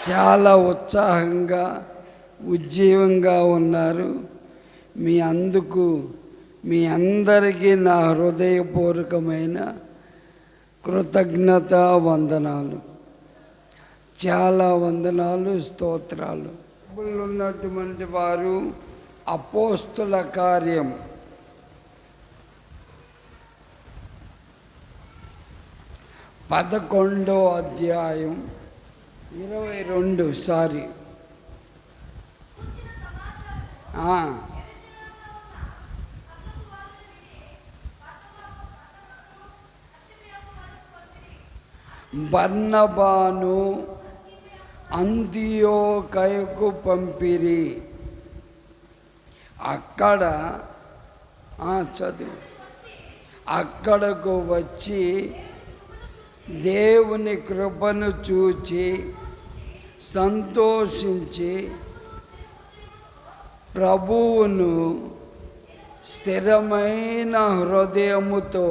చాలా ఉత్సాహంగా ఉజ్జీవంగా ఉన్నారు. మీ అందరికీ నా హృదయపూర్వకమైన కృతజ్ఞత వందనాలు. చాలా వందనాలు, స్తోత్రాలు. ఉన్నటువంటి వారు అపోస్తుల కార్యం 11వ అధ్యాయం 22 బర్నబాను అంతియోకయకు పంపిరి. అక్కడకు వచ్చి దేవుని కృపను చూచి సంతోషించి ప్రభువును స్థిరమైన హృదయముతో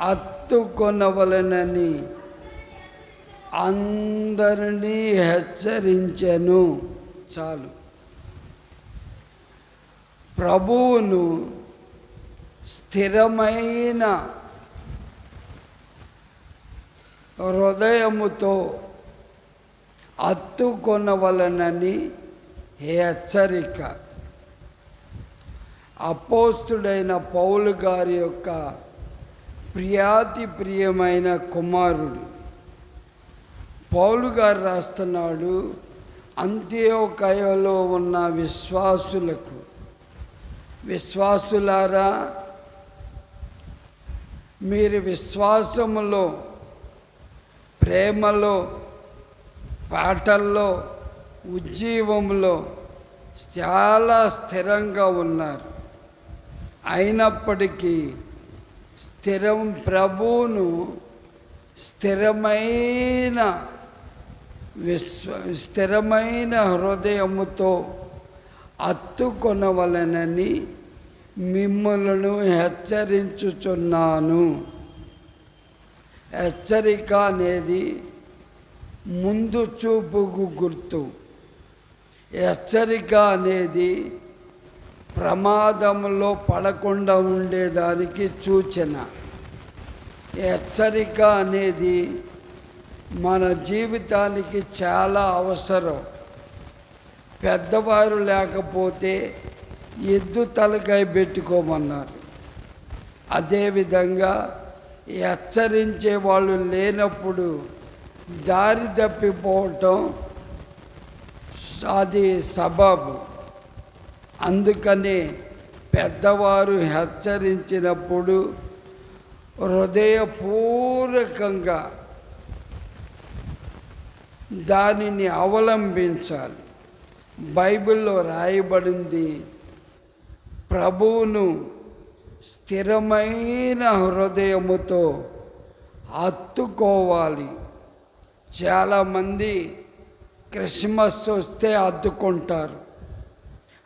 హత్తుకొనవలెనని అందరినీ హెచ్చరించెను. చాలు. ప్రభువును స్థిరమైన హృదయముతో హత్తుకొనవలెనని హెచ్చరిక. అపోస్తుడైన పౌలు గారి యొక్క ప్రియమైన కుమారుడు పౌలు గారు రాస్తున్నాడు, అంతియోకయలో ఉన్న విశ్వాసులారా, మీరు విశ్వాసములో, ప్రేమలో, పాటల్లో, ఉజ్జీవంలో చాలా స్థిరంగా ఉన్నారు. అయినప్పటికీ ప్రభువును స్థిరమైన హృదయముతో హత్తుకొనవలెనని మిమ్ములను హెచ్చరించుచున్నాను. హెచ్చరిక అనేది ముందు చూపుకు గుర్తు. హెచ్చరిక అనేది ప్రమాదంలో పడకుండా ఉండేదానికి సూచన. హెచ్చరిక అనేది మన జీవితానికి చాలా అవసరం. పెద్దవారు లేకపోతే ఎద్దు తలకాయ పెట్టుకోమన్నారు. అదేవిధంగా హెచ్చరించే వాళ్ళు లేనప్పుడు దారి తప్పిపోవటం అది సబబు. అందుకనే పెద్దవారు హెచ్చరించినప్పుడు హృదయపూర్వకంగా దానిని అవలంబించాలి. బైబిల్లో రాయబడింది, ప్రభువును స్థిరమైన హృదయముతో హత్తుకోవాలి. చాలామంది క్రిస్మస్ వస్తే హత్తుకుంటారు.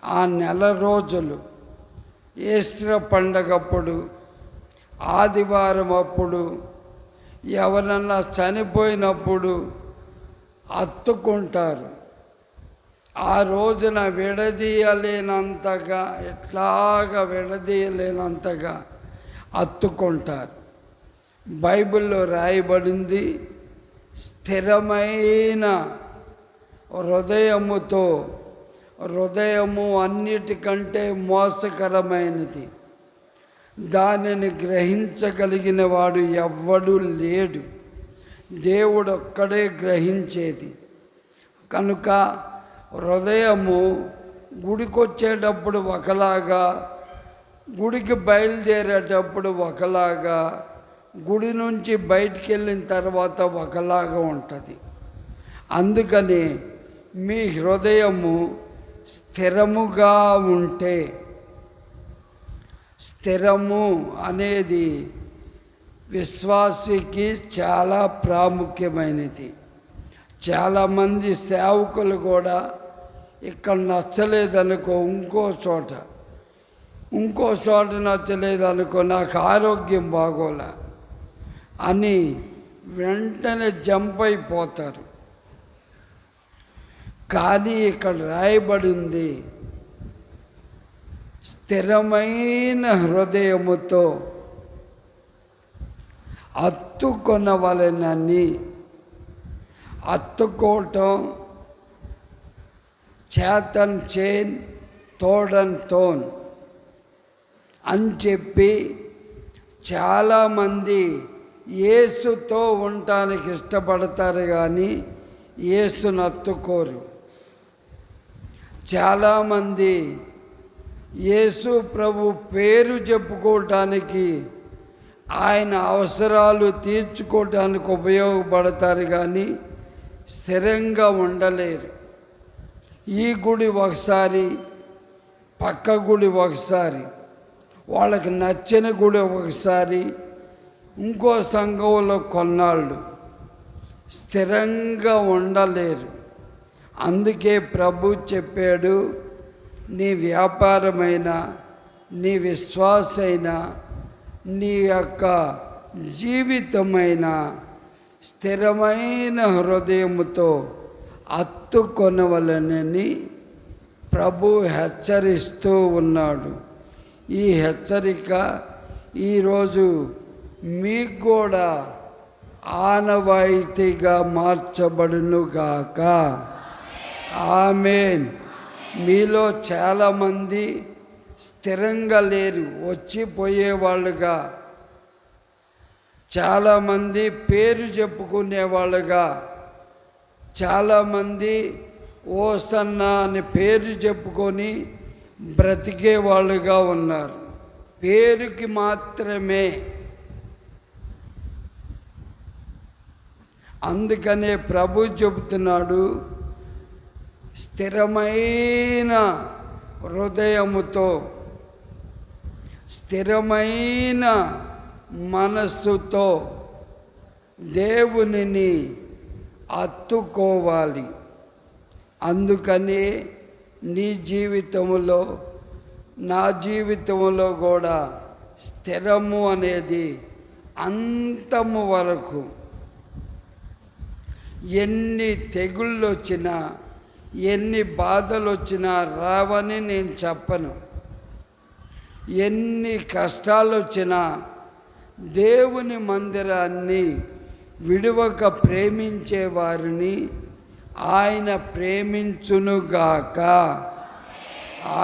ఆ నెల రోజులు, ఈస్టర్ పండగప్పుడు, ఆదివారం అప్పుడు, ఎవరన్నా చనిపోయినప్పుడు హత్తుకుంటారు. ఆ రోజున విడదీయలేనంతగా హత్తుకుంటారు. బైబిల్లో రాయబడింది, స్థిరమైన హృదయము అన్నిటికంటే మోసకరమైనది. దానిని గ్రహించగలిగిన వాడు ఎవ్వడూ లేడు. దేవుడు ఒక్కడే గ్రహించేది. కనుక హృదయము గుడికొచ్చేటప్పుడు ఒకలాగా, గుడికి బయలుదేరేటప్పుడు ఒకలాగా, గుడి నుంచి బయటికి వెళ్ళిన తర్వాత ఒకలాగా ఉంటుంది. అందుకని మీ హృదయము స్థిరముగా ఉంటే, స్థిరము అనేది విశ్వాసికి చాలా ప్రాముఖ్యమైనది. చాలామంది సేవకులు కూడా ఇక్కడ నచ్చలేదనుకో ఇంకో చోట నచ్చలేదనుకో, నాకు ఆరోగ్యం బాగోలే అని వెంటనే జంప్ అయిపోతారు. కానీ ఇక్కడ రాయబడింది, స్థిరమైన హృదయముతో హత్తుకొనవలెనని. హత్తుకోవటం చేతన్ చేన్ తోడన్ తోన్ అని చెప్పి చాలామంది యేసుతో ఉండటానికి ఇష్టపడతారు, కానీ యేసును హత్తుకోరు. చాలామంది యేసు ప్రభు పేరు చెప్పుకోవటానికి, ఆయన అవసరాలు తీర్చుకోవటానికి ఉపయోగపడతారు, కానీ స్థిరంగా ఉండలేరు. ఈ గుడి ఒకసారి, పక్క గుడి ఒకసారి, వాళ్ళకి నచ్చిన గుడి ఒకసారి, ఇంకో సంఘంలో కొన్నాళ్ళు స్థిరంగా ఉండలేరు. అందుకే ప్రభు చెప్పాడు, నీ వ్యాపారమైన, నీ విశ్వాసైనా, నీ యొక్క జీవితమైన స్థిరమైన హృదయముతో హత్తుకొనవలెనని ప్రభు హెచ్చరిస్తూ ఉన్నాడు. ఈ హెచ్చరిక ఈరోజు మీకు కూడా ఆనవాయితీగా మార్చబడునుగాక. ఆమేన్. మీలో చాలామంది స్థిరంగా లేరు, వచ్చిపోయేవాళ్ళుగా, చాలామంది పేరు చెప్పుకునేవాళ్ళుగా, చాలామంది ఓసన్నా అని పేరు చెప్పుకొని బ్రతికే వాళ్ళుగా ఉన్నారు. పేరుకి మాత్రమే. అందుకనే ప్రభు చెబుతున్నాడు, స్థిరమైన హృదయముతో, స్థిరమైన మనస్సుతో దేవునిని హత్తుకోవాలి. అందుకని నీ జీవితంలో, నా జీవితంలో కూడా స్థిరము అనేది అంతము వరకు, ఎన్ని తెగుళ్ళు వచ్చినా, ఎన్ని బాధలు వచ్చినా రావని నేను చెప్పను. ఎన్ని కష్టాలు వచ్చినా దేవుని మందిరాన్ని విడువక ప్రేమించే వారిని ఆయన ప్రేమించునుగాక.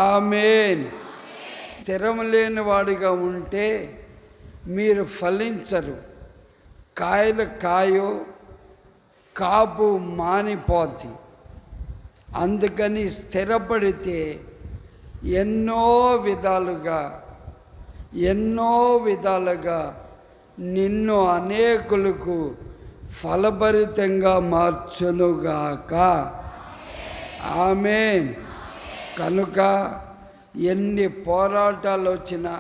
ఆమేన్. స్థిరం లేని వాడిగా ఉంటే మీరు ఫలించరు. కాయలు కాయో, కాపు మానిపోద్ది. అందుకని స్థిరపడితే ఎన్నో విధాలుగా నిన్ను అనేకులకు ఫలభరితంగా మార్చునుగాక. ఆమేన్. కనుక ఎన్ని పోరాటాలు వచ్చినా,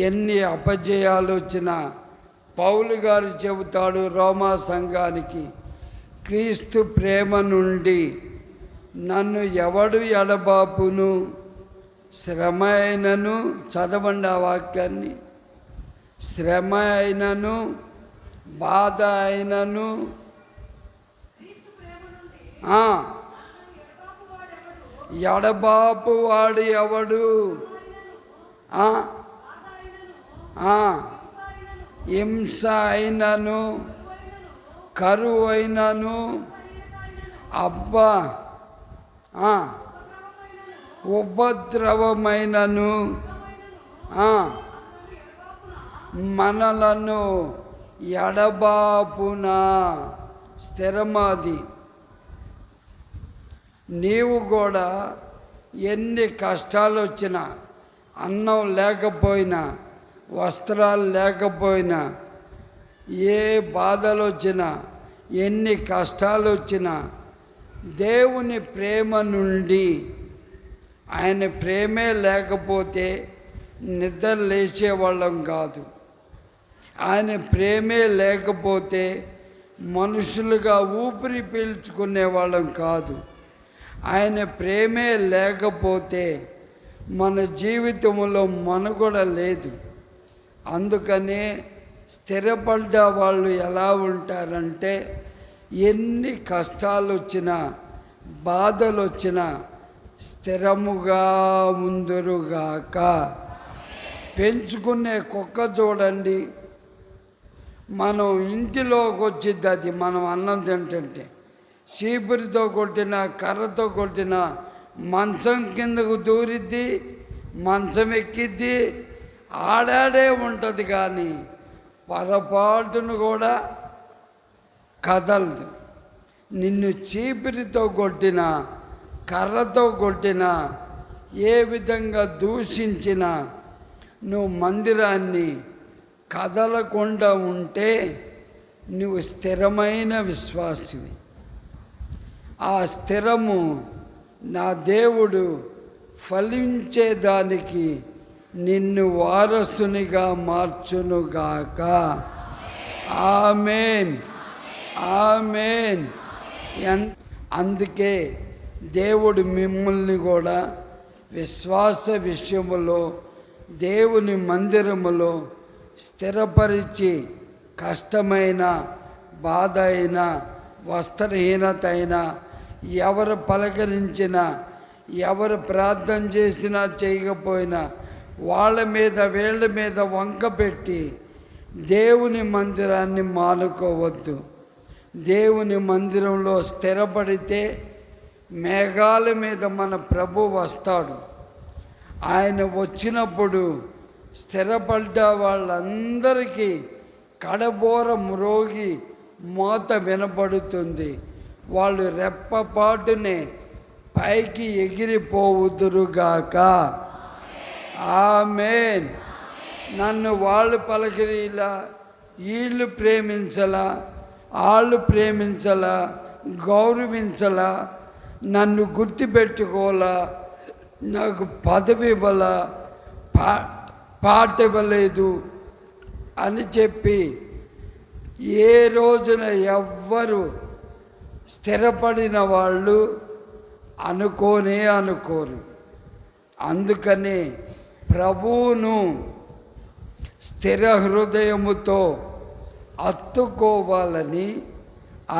ఎన్ని అపజయాలు వచ్చినా, పౌలు గారు చెబుతాడు రోమా సంఘానికి, క్రీస్తు ప్రేమ నుండి నన్ను ఎవడు ఎడబాపును, శ్రమ అయినను, చదవండి ఆ వాక్యాన్ని, శ్రమ అయినను, బాధ అయినను, ఎడబాపు వాడు ఎవడు, హింస అయినను, కరువు అయినను, అబ్బా ఉపద్రవమైనను మనలను ఎడబాపున. స్థిరమాది. నీవు కూడా ఎన్ని కష్టాలు వచ్చినా, అన్నం లేకపోయినా, వస్త్రాలు లేకపోయినా, ఏ బాధలు వచ్చినా, ఎన్ని కష్టాలు వచ్చినా, దేవుని ప్రేమ నుండి, ఆయన ప్రేమే లేకపోతే నిద్ర లేచేవాళ్ళం కాదు. ఆయన ప్రేమే లేకపోతే మనుషులుగా ఊపిరి పీల్చుకునే వాళ్ళం కాదు. ఆయన ప్రేమే లేకపోతే మన జీవితంలో మనుగడ లేదు. అందుకనే స్థిరపడ్డ వాళ్ళు ఎలా ఉంటారంటే, ఎన్ని కష్టాలు వచ్చినా, బాధలు వచ్చిన స్థిరముగా ఉందురుగాక. పెంచుకునే కుక్క చూడండి, మనం ఇంటిలోకి వచ్చింది, అది మనం అన్నం తింటుంటే చీపురితో కొట్టిన కర్రతో కొట్టిన మంచం కిందకు దూరిద్ది, మంచం ఎక్కిద్ది, ఆడాడే ఉంటుంది, కానీ పొరపాటును కూడా కదలదు. నిన్ను చీపురితో కొట్టిన కర్రతో కొట్టిన ఏ విధంగా దూషించినా నువ్వు మందిరాన్ని కదలకుండా ఉంటే నువ్వు స్థిరమైన విశ్వాసివి. ఆ స్థిరము నా దేవుడు ఫలించేదానికి నిన్ను వారసునిగా మార్చునుగాక. ఆమేన్, ఆమేన్. అందుకే దేవుడు మిమ్మల్ని కూడా విశ్వాస విషయములో దేవుని మందిరములో స్థిరపరిచి, కష్టమైన బాధ అయినా వస్త్రహీనత అయినా ఎవరు పలకరించినా ఎవరు ప్రార్థన చేసినా చేయకపోయినా వాళ్ళ మీద వీళ్ళ మీద వంక పెట్టి దేవుని మందిరాన్ని మానుకోవద్దు. దేవుని మందిరంలో స్థిరపడితే మేఘాల మీద మన ప్రభు వస్తాడు. ఆయన వచ్చినప్పుడు స్థిరపడ్డ వాళ్ళందరికీ కడబోర మ్రోగి మోత వినపడుతుంది. వాళ్ళు రెప్పపాటునే పైకి ఎగిరిపోవుదురుగాక. ఆమేన్. నన్ను వాళ్ళు పలకరిలా, వీళ్ళు ప్రేమించలా, వాళ్ళు ప్రేమించలా, గౌరవించలా, నన్ను గుర్తుపెట్టుకోలా, నాకు పదవి ఇవ్వలా, పాట ఇవ్వలేదు అని చెప్పి ఏ రోజున ఎవ్వరు స్థిరపడిన వాళ్ళు అనుకోరు. అందుకని ప్రభువును స్థిర హృదయముతో అత్తుకోవాలని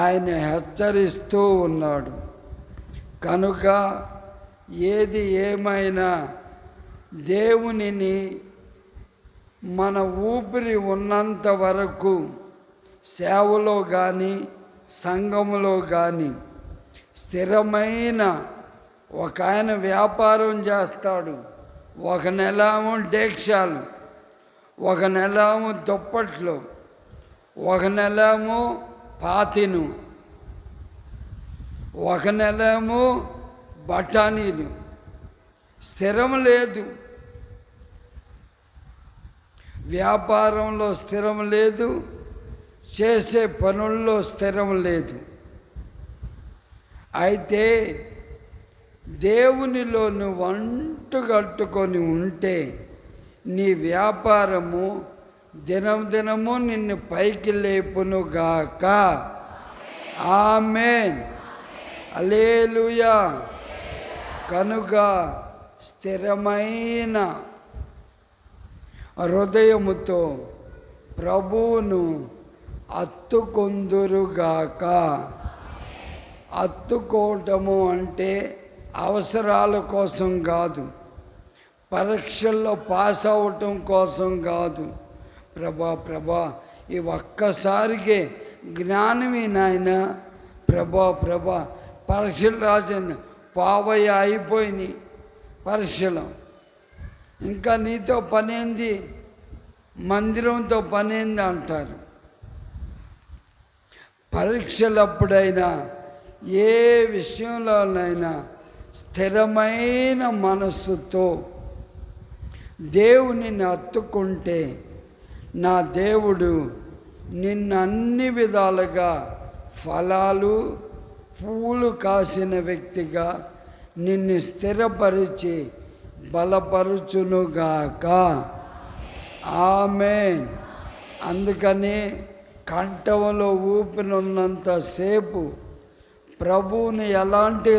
ఆయన హెచ్చరిస్తూ ఉన్నాడు. కనుక ఏది ఏమైనా దేవునిని మన ఊపిరి ఉన్నంత వరకు సేవలో కానీ సంఘములో కానీ స్థిరమైన ఒక ఆయన వ్యాపారం చేస్తాడు. ఒక నెలేమో డేక్షాలు, ఒక నెలేమో దుప్పట్లు, ఒక నెలేమో పాతిను, ఒక నెలేమో బఠానీలు. స్థిరం లేదు, వ్యాపారంలో స్థిరం లేదు, చేసే పనుల్లో స్థిరం లేదు. అయితే దేవునిలో నువ్వు అంటుకట్టుకొని ఉంటే నీ వ్యాపారము దినము నిన్ను పైకి లేపునుగాక. ఆమేన్, హల్లెలూయా. కనుక స్థిరమైన హృదయముతో ప్రభువును అత్తుకొందురుగాక. అత్తుకోవటము అంటే అవసరాల కోసం కాదు, పరీక్షల్లో పాస్ అవ్వటం కోసం కాదు. ప్రభా ఈ ఒక్కసారికే జ్ఞానమే నాయన. ప్రభా పరీక్షలు రాసిన పావయ్య అయిపోయినాయి పరీక్షలు, ఇంకా నీతో పనేంది, మందిరంతో పనేంది అంటారు. పరీక్షలప్పుడైనా ఏ విషయంలోనైనా స్థిరమైన మనస్సుతో దేవునిని హత్తుకుంటే నా దేవుడు నిన్ను అన్ని విధాలుగా ఫలాలు పూలు కాసిన వ్యక్తిగా నిన్ను స్థిరపరిచి బలపరుచునుగాక. ఆమేన్. అందుకని కంఠంలో ఊపిరినంతసేపు ప్రభువుని ఎలాంటి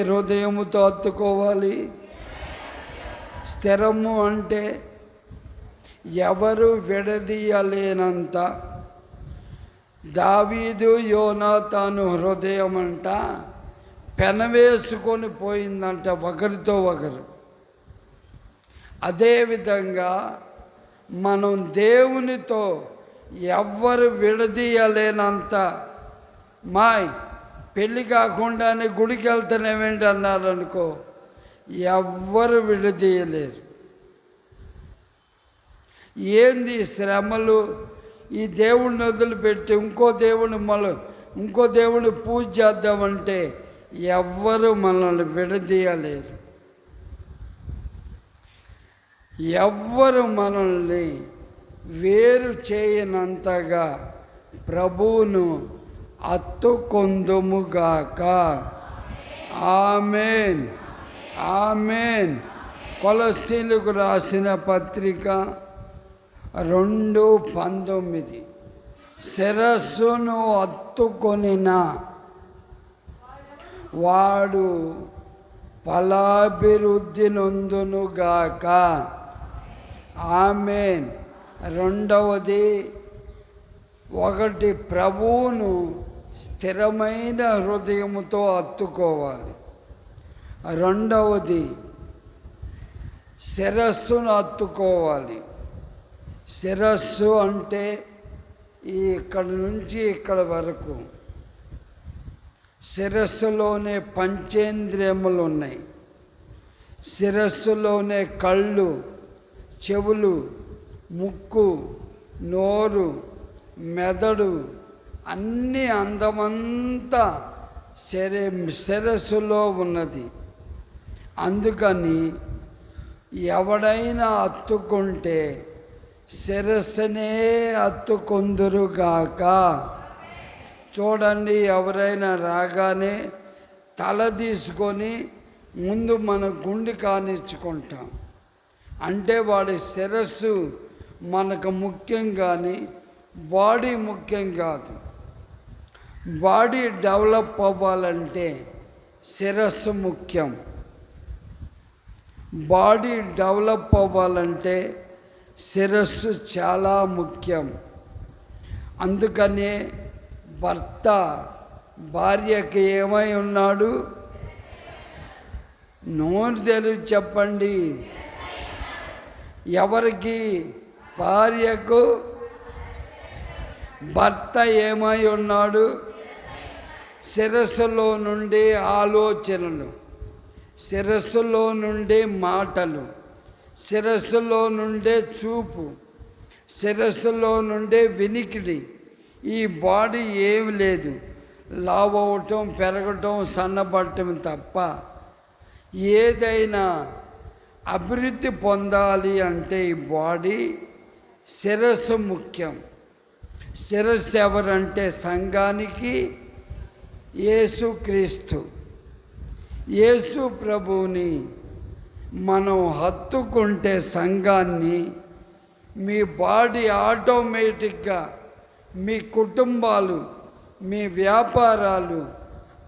హృదయముతో హత్తుకోవాలి? స్థిరము అంటే ఎవరు విడదీయలేనంత దావీదు యోనాతాను హృదయం అంట పెనవేసుకొని పోయిందంట ఒకరితో ఒకరు. అదేవిధంగా మనం దేవునితో ఎవ్వరు విడదీయలేనంత పెళ్ళి కాకుండానే గుడికి వెళ్తానేమేంటి అన్నారనుకో, ఎవ్వరు విడదీయలేరు. ఏంది శ్రమలు? ఈ దేవుడిని వదిలిపెట్టి ఇంకో దేవుని పూజ చేద్దామంటే ఎవ్వరు మనల్ని విడదీయలేరు. ఎవ్వరు మనల్ని వేరు చేయనంతగా ప్రభువును అత్తుకొందుముగాక. ఆమేన్, ఆమేన్. కొలస్సీలకు రాసిన పత్రిక 2:19 శిరస్సును అత్తుకొనిన వాడు ఫలాభివృద్ధి నొందునుగాక. ఆమేన్. రెండవది, ప్రభువును స్థిరమైన హృదయముతో అత్తుకోవాలి. రెండవది, శిరస్సును అత్తుకోవాలి. శిరస్సు అంటే ఇక్కడి నుంచి ఇక్కడ వరకు. శిరస్సులోనే పంచేంద్రియములు ఉన్నాయి. శిరస్సులోనే కళ్ళు, చెవులు, ముక్కు, నోరు, మెదడు, అన్ని అందమంతా శిరస్సులో ఉన్నది. అందుకని ఎవడైనా అత్తుకుంటే శిరస్సునే అత్తుకొందురుగాక. చూడండి, ఎవరైనా రాగానే తల తీసుకొని ముందు మన గుండె కానిచ్చుకుంటాం. అంటే వాడి శిరస్సు మనకు ముఖ్యం, కానీ బాడీ ముఖ్యం కాదు. బాడీ డెవలప్ అవ్వాలంటే శిరస్సు ముఖ్యం. బాడీ డెవలప్ అవ్వాలంటే శిరస్సు చాలా ముఖ్యం. అందుకనే భర్త భార్యకి ఏమై ఉన్నాడు? నోరు తెలివి చెప్పండి. ఎవరికి? భార్యకు భర్త ఏమై ఉన్నాడు? శిరస్సులో నుండి ఆలోచనలు, శిరస్సులో నుండి మాటలు, శిరస్సులో నుండే చూపు, శిరస్సులో నుండే వినికిడి. ఈ బాడీ ఏమి లేదు, లావు అవటం, పెరగటం, సన్నబడటం తప్ప. ఏదైనా అభివృద్ధి పొందాలి అంటే ఈ బాడీ, శిరస్సు ముఖ్యం. శిరస్సు ఎవరంటే సంఘానికి యేసుక్రీస్తు. యేసు ప్రభువుని మనం హత్తుకుంటే సంఘాన్ని, మీ బాడీ ఆటోమేటిక్గా మీ కుటుంబాలు, మీ వ్యాపారాలు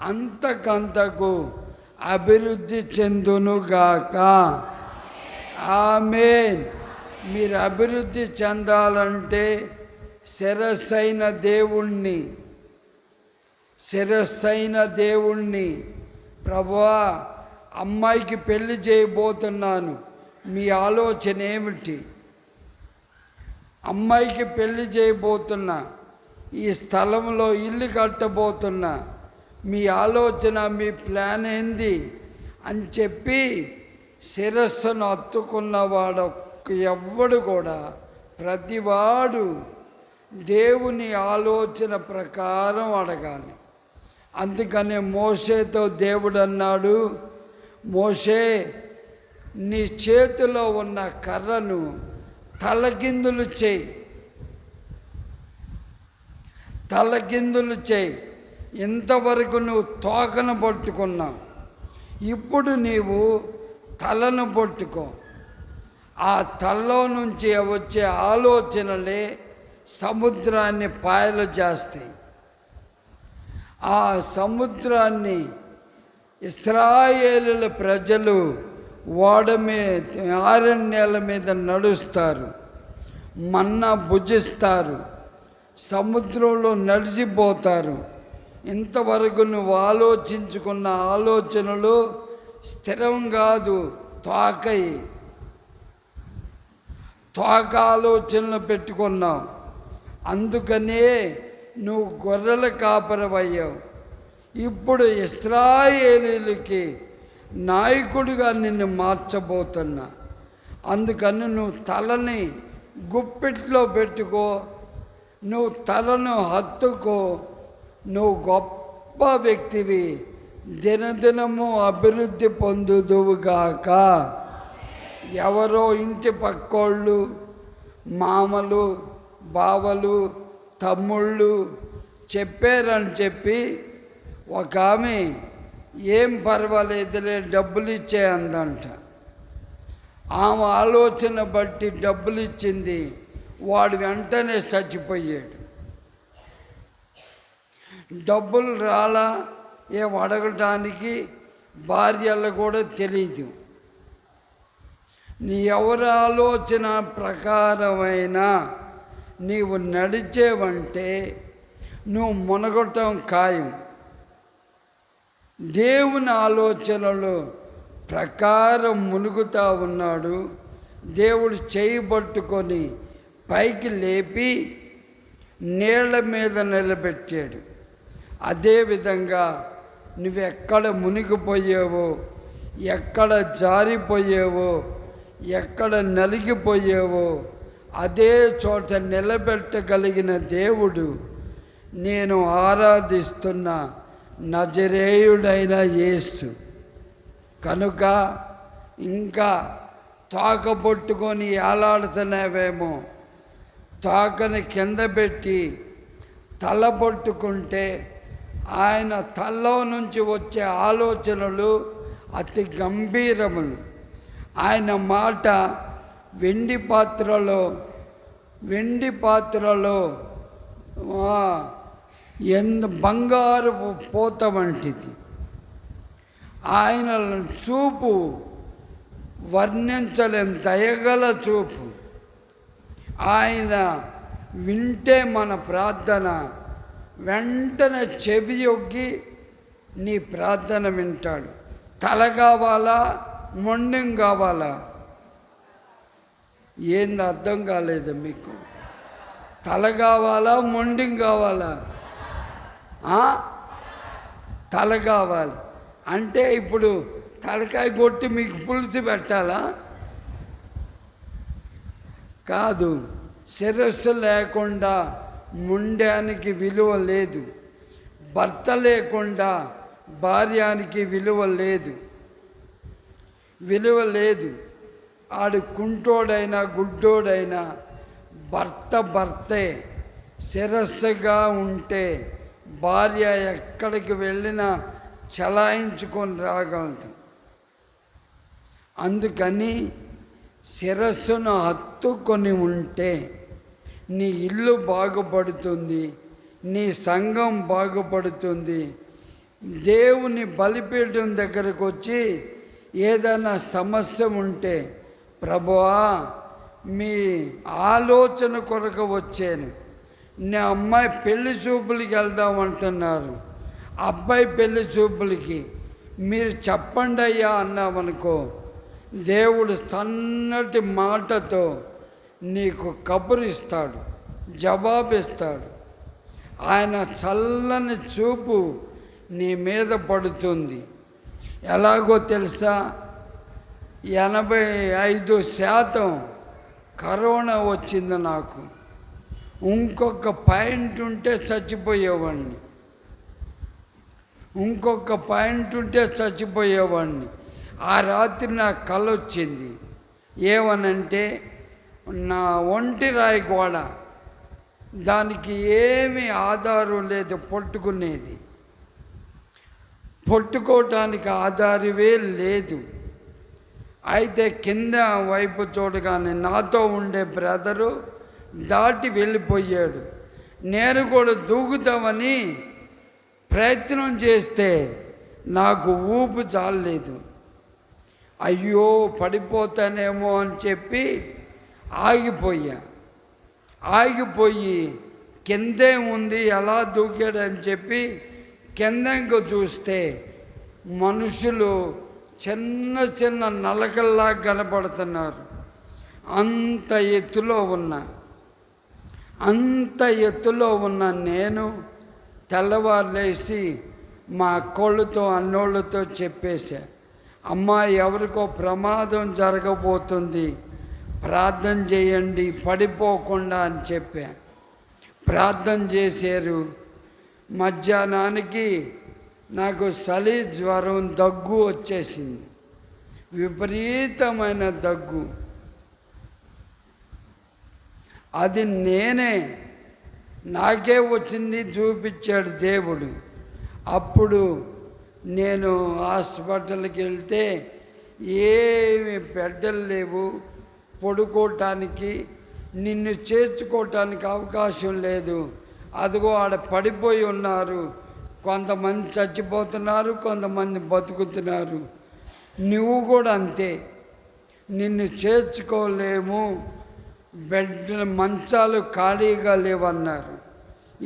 అంతకంతకు అభివృద్ధి చెందునుగాక. ఆమేన్. మీరు అభివృద్ధి చెందాలంటే శిరస్సైన దేవుణ్ణి ప్రభువా, అమ్మాయికి పెళ్లి చేయబోతున్నాను, మీ ఆలోచన ఏమిటి? అమ్మాయికి పెళ్లి చేయబోతున్నా, ఈ స్థలంలో ఇల్లు కట్టబోతున్నా, మీ ఆలోచన, మీ ప్లాన్ ఏంది అని చెప్పి శిరస్సును అత్తుకున్నవాడు ఎవ్వడు కూడా, ప్రతివాడు దేవుని ఆలోచన ప్రకారం అడగాలి. అందుకనే మోషేతో దేవుడు అన్నాడు, మోషే, నీ చేతిలో ఉన్న కర్రను తలకిందులు చేయి. ఇంతవరకు నువ్వు తోకను పట్టుకున్నావు, ఇప్పుడు నీవు తలను పట్టుకో. ఆ తలలో నుంచి వచ్చే ఆలోచనలే సముద్రాన్ని పాయలు చేస్తాయి. ఆ సముద్రాన్ని ఇశ్రాయేలుల ప్రజలు ఆరణ్యాల మీద నడుస్తారు, మన్నా భుజిస్తారు, సముద్రంలో నడిచిపోతారు. ఇంతవరకు నువ్వు ఆలోచించుకున్న ఆలోచనలు స్థిరం కాదు, తోక ఆలోచనలు పెట్టుకున్నావు. అందుకనే నువ్వు గొర్రెల కాపరవయ్యావు. ఇప్పుడు ఇశ్రాయేలీయులకి నాయకుడిగా నిన్ను మార్చబోతున్నా. అందుకని నువ్వు తలని గుప్పిట్లో పెట్టుకో, నువ్వు తలను హత్తుకో. నువ్వు గొప్ప వ్యక్తివి, దినదినము అభివృద్ధి పొందుదువుగాక. ఎవరో ఇంటి పక్కోళ్ళు, మామలు, బావలు, తమ్ముళ్ళు చెప్పారని చెప్పి ఒక ఆమె ఏం పర్వాలేదులే డబ్బులు ఇచ్చే అందంట. ఆమె ఆలోచన బట్టి డబ్బులు ఇచ్చింది, వాడు వెంటనే చచ్చిపోయాడు. డబ్బులు రాలా ఏం అడగటానికి భార్యలు కూడా తెలియదు. నీ ఎవరి ఆలోచన ప్రకారమైనా నీవు నడిచేవంటే నువ్వు మునగటం ఖాయం. దేవుని ఆలోచనలు ప్రకారం మునుగుతా ఉన్నాడు. దేవుడు చేయబట్టుకొని పైకి లేపి నీళ్ల మీద నిలబెట్టాడు. అదేవిధంగా నువ్వెక్కడ మునిగిపోయావో, ఎక్కడ జారిపోయావో, ఎక్కడ నలిగిపోయావో అదే చోట నిలబెట్టగలిగిన దేవుడు నేను ఆరాధిస్తున్న నజరేయుడైన యేసు. కనుక ఇంకా తోక పట్టుకొని ఏలాడుతున్నావేమో, తోకని కింద పెట్టి తల పట్టుకుంటే ఆయన తలలో నుంచి వచ్చే ఆలోచనలు అతి గంభీరములు. ఆయన మాట వెండి పాత్రలో బంగారు పోత వంటిది. ఆయన చూపు వర్ణించలేం, దయగల చూపు. ఆయన వింటే మన ప్రార్థన వెంటనే చెవి యొగ్గి నీ ప్రార్థన వింటాడు. తల కావాలా, మొండెం కావాలా? ఏంది అర్థం కాలేదు మీకు? తల కావాలా, మొండెం కావాలా? తల కావాలి అంటే ఇప్పుడు తలకాయ కొట్టి మీకు పులుసు పెట్టాలా? కాదు. శిరస్సు లేకుండా ముండానికి విలువ లేదు. భర్త లేకుండా భార్యానికి విలువ లేదు. ఆడు కుంటోడైనా గుడ్డోడైనా భర్తే. శిరస్సుగా ఉంటే భార్య ఎక్కడికి వెళ్ళినా చలాయించుకొని రాగలదు. అందుకని శిరస్సును హత్తుకొని ఉంటే నీ ఇల్లు బాగుపడుతుంది, నీ సంఘం బాగుపడుతుంది. దేవుని బలిపీఠం దగ్గరకు వచ్చి ఏదైనా సమస్య ఉంటే, ప్రభువా మీ ఆలోచన కొరకు వచ్చాను, నా అమ్మాయి పెళ్లి చూపులకి వెళ్దామంటున్నారు, అబ్బాయి పెళ్లి చూపులకి మీరు చెప్పండి అయ్యా అన్నామనుకో, దేవుడు సన్నటి మాటతో నీకు కబురు ఇస్తాడు, జవాబిస్తాడు. ఆయన చల్లని చూపు నీ మీద పడుతుంది. ఎలాగో తెలుసా? 85% కరోనా వచ్చింది నాకు. ఇంకొక పాయింట్ ఉంటే చచ్చిపోయేవాడిని. ఆ రాత్రి నాకు కల వచ్చింది. ఏమనంటే నా ఒంటి రాయి గోడ, దానికి ఏమీ ఆధారం లేదు, పట్టుకోవటానికి ఆధారమే లేదు. అయితే కింద వైపు చూడగానే నాతో ఉండే బ్రదరు దాటి వెళ్ళిపోయాడు. నేను కూడా దూకుతామని ప్రయత్నం చేస్తే నాకు ఊపు చాలలేదు. అయ్యో పడిపోతానేమో అని చెప్పి ఆగిపోయి కిందే ఉంది, ఎలా దూకాడని చెప్పి కిందకు చూస్తే మనుషులు చిన్న చిన్న నలకల్లా కనపడుతున్నారు. అంత ఎత్తులో ఉన్న నేను తెల్లవారులేసి మా అక్కోళ్ళతో అన్నోళ్ళతో చెప్పేశా, అమ్మా ఎవరికో ప్రమాదం జరగబోతుంది, ప్రార్థన చేయండి పడిపోకుండా అని చెప్పా. ప్రార్థన చేశారు. మధ్యాహ్నానికి నాకు చలి, జ్వరం, దగ్గు వచ్చేసింది. విపరీతమైన దగ్గు. అది నాకే వచ్చింది చూపించాడు దేవుడు. అప్పుడు నేను హాస్పిటల్కి వెళ్తే ఏమి బెడ్డలు లేవు, పడుకోవటానికి, నిన్ను చేర్చుకోవటానికి అవకాశం లేదు. అదిగో ఆడ పడిపోయి ఉన్నారు, కొంతమంది చచ్చిపోతున్నారు, కొంతమంది బతుకుతున్నారు. నువ్వు కూడా అంతే, నిన్ను చేర్చుకోలేము, బెడ్ మంచాలు ఖాళీగా లేవన్నారు.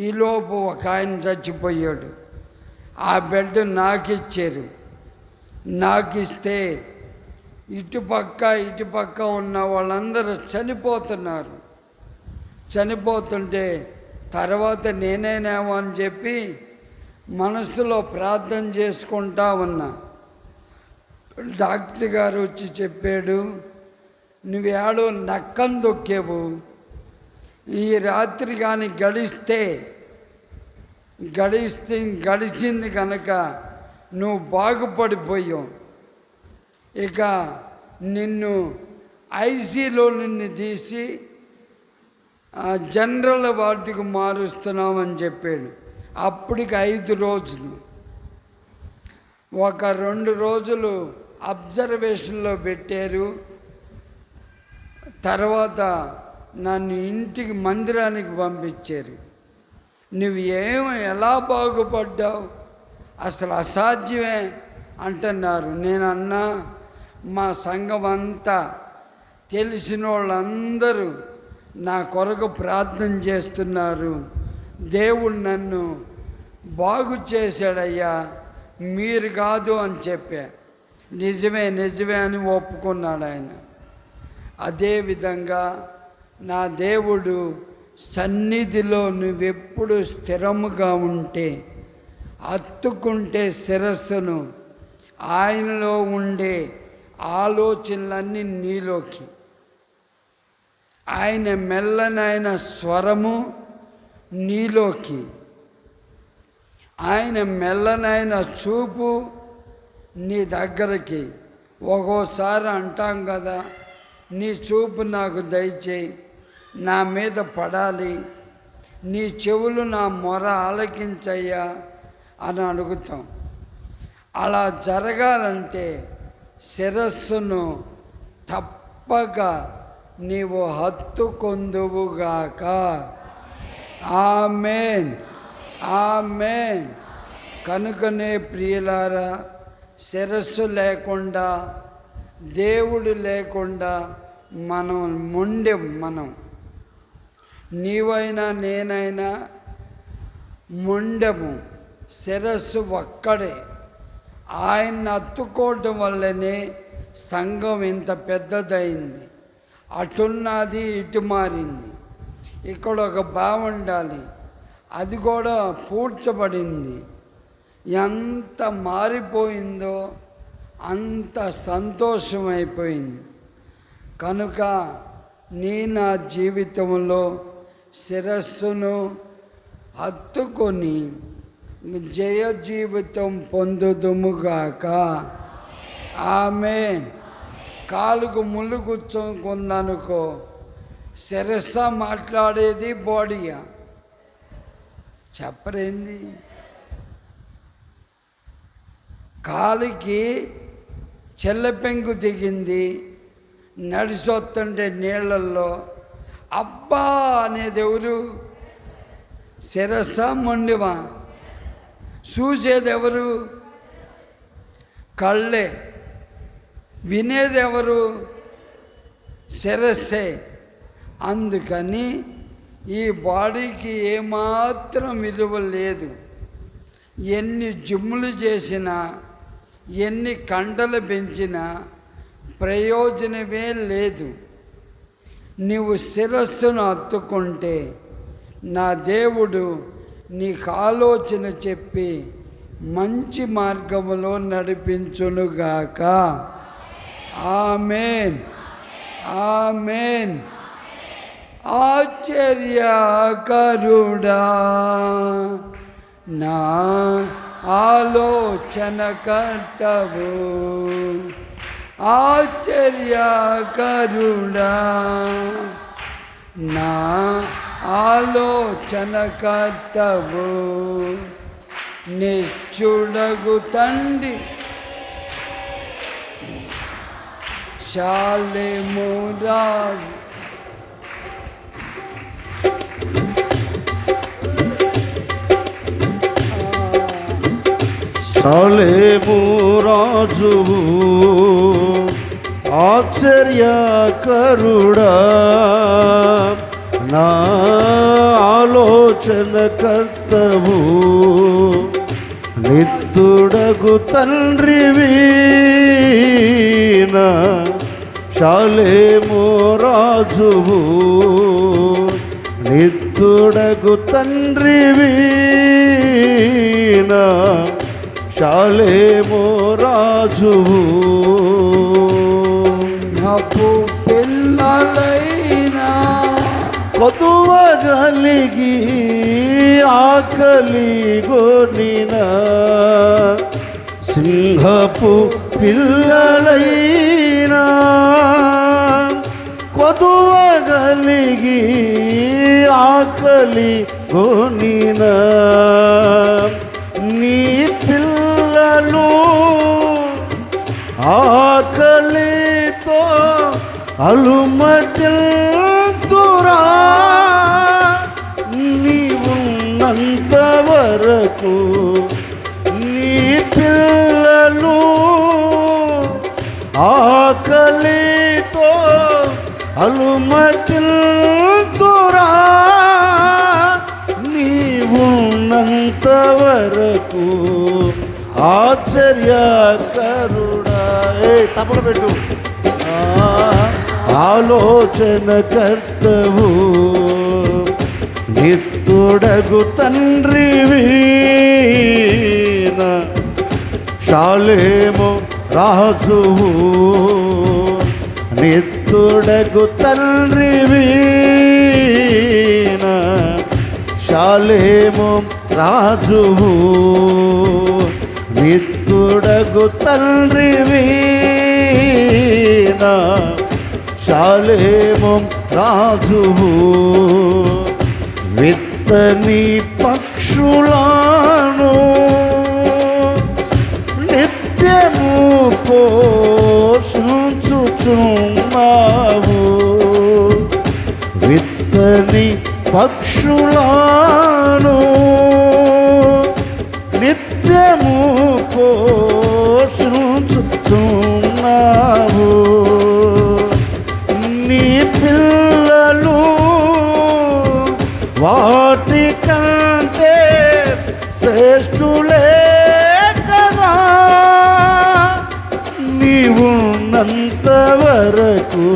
ఈలోపు ఒక ఆయన చచ్చిపోయాడు. ఆ బెడ్ నాకు ఇచ్చారు. నాకు ఇస్తే ఇటుపక్క ఉన్న వాళ్ళందరూ చనిపోతున్నారు. చనిపోతుంటే తర్వాత నేనేనేమో అని చెప్పి మనసులో ప్రార్థన చేసుకుంటా ఉన్నా. డాక్టర్ గారు వచ్చి చెప్పాడు, నువ్వేడో నక్కను దొక్కేవు, ఈ రాత్రి కానీ గడిచింది కనుక నువ్వు బాగుపడిపోయావు. ఇక నిన్ను ఐసీలో తీసి జనరల్ వార్డుకు మారుస్తున్నామని చెప్పాడు. అప్పటికి 5 రోజులు, ఒక 2 రోజులు అబ్జర్వేషన్లో పెట్టారు. తర్వాత నన్ను ఇంటికి మందిరానికి పంపించారు. నువ్వు ఎలా బాగుపడ్డావు, అసలు అసాధ్యమే అంటున్నారు. నేనన్నా, మా సంఘం అంతా తెలిసిన వాళ్ళందరూ నా కొరకు ప్రార్థన చేస్తున్నారు, దేవుడు నన్ను బాగు చేశాడయ్యా, మీరు కాదు అని చెప్పా. నిజమే అని ఒప్పుకున్నాడు ఆయన. అదేవిధంగా నా దేవుడు సన్నిధిలో నువ్వెప్పుడు స్థిరముగా ఉంటే, హత్తుకుంటే శిరస్సును, ఆయనలో ఉండే ఆలోచనలన్నీ నీలోకి, ఆయన మెల్లనైన స్వరము నీలోకి, ఆయన మెల్లనైన చూపు నీ దగ్గరికి. ఒక్కోసారి అంటాం కదా, నీ చూపు నాకు దయచేయి, నా మీద పడాలి, నీ చెవులు నా మొర ఆలకించయ్యా అని అడుగుతాం. అలా జరగాలంటే శిరస్సును తప్పక నీవు హత్తుకొందువుగాక. ఆమేన్, ఆమేన్. కనుకనే ప్రియులారా, శిరస్సు లేకుండా, దేవుడు లేకుండా మనం నీవైనా నేనైనా మొండెము. శిరస్సు ఒక్కడే. ఆయన్ని హత్తుకోవటం వల్లనే సంఘం ఇంత పెద్దదైంది. అటున్నది ఇటు మారింది. ఇక్కడ ఒక బాగుండాలి, అది కూడా పూడ్చబడింది. ఎంత మారిపోయిందో అంత సంతోషమైపోయింది. కనుక నా జీవితంలో శిరస్సును హత్తుకొని జయ జీవితం పొందుదుముగాక. ఆమేన్. కాలుకు ముళ్ళు కూర్చొనుకుందనుకో, శిరస్స మాట్లాడేది, బాడీయా చెప్పరేంది? కాలికి చెల్లపెంకు దిగింది, నడిసొస్తుంటే నీళ్ళల్లో అబ్బా అనేది ఎవరు? శిరస్స మొండివా? చూసేది ఎవరు? కళ్ళే. వినేది ఎవరు? శిరస్సే. అందుకని ఈ బాడీకి ఏమాత్రం విలువ లేదు. ఎన్ని జిమ్ములు చేసినా, ఎన్ని కండలు పెంచినా ప్రయోజనమే లేదు. నీవు శిరస్సును హత్తుకుంటే నా దేవుడు నీకు ఆలోచన చెప్పి మంచి మార్గములో నడిపించునుగాక. ఆమేన్, ఆమేన్. ఆశ్చర్యకరుడా నా ఆలోచనకర్తవు, ఆశ్చర్యకరుడా నా ఆలోచనకర్తవు, నిశ్చుడగు తండ్రి శాలేము రాజు. శాలేము రాజువు ఆశ్చర్యకరుడా నా ఆలోచనకర్తవు, నిత్తుడగు తండ్రివి నా శాలేము రాజువు, నిత్తుడగు తండ్రివి నా శాలేము రాజువు. సింహపు పిల్లలైనా కొదువగలిగి ఆకలి గొనినా, సింహపు పిల్లలైనా కొదువగలిగి ఆకలి గొనినా, నీ పిల్లలు ఆకలితో అలుమటిల్తురా, నీవున్నంత వరకు నీ పిల్లలు ఆకలితో అలుమటిల్తురా, నీవున్నంత వరకు ఆశ్చర్యకరుడా. తపలు పెట్టు. ఆలోచనకర్తవు, నిత్తుడగు తండ్రివి నా శాలేము రాజువు, నిత్తుడగు తండ్రివి నా శాలేము రాజువు, నిత్తుడగు తండ్రివి నా శాలేము రాజువు, విత్తని పక్షులను నిత్యము పోషించుచున్నావు, విత్తని పక్షులను నిత్యము పోషించుచున్నావు, నీ పిల్లలు వాటి కంటే శ్రేష్ఠులే కదా, నీవున్నంత వరకు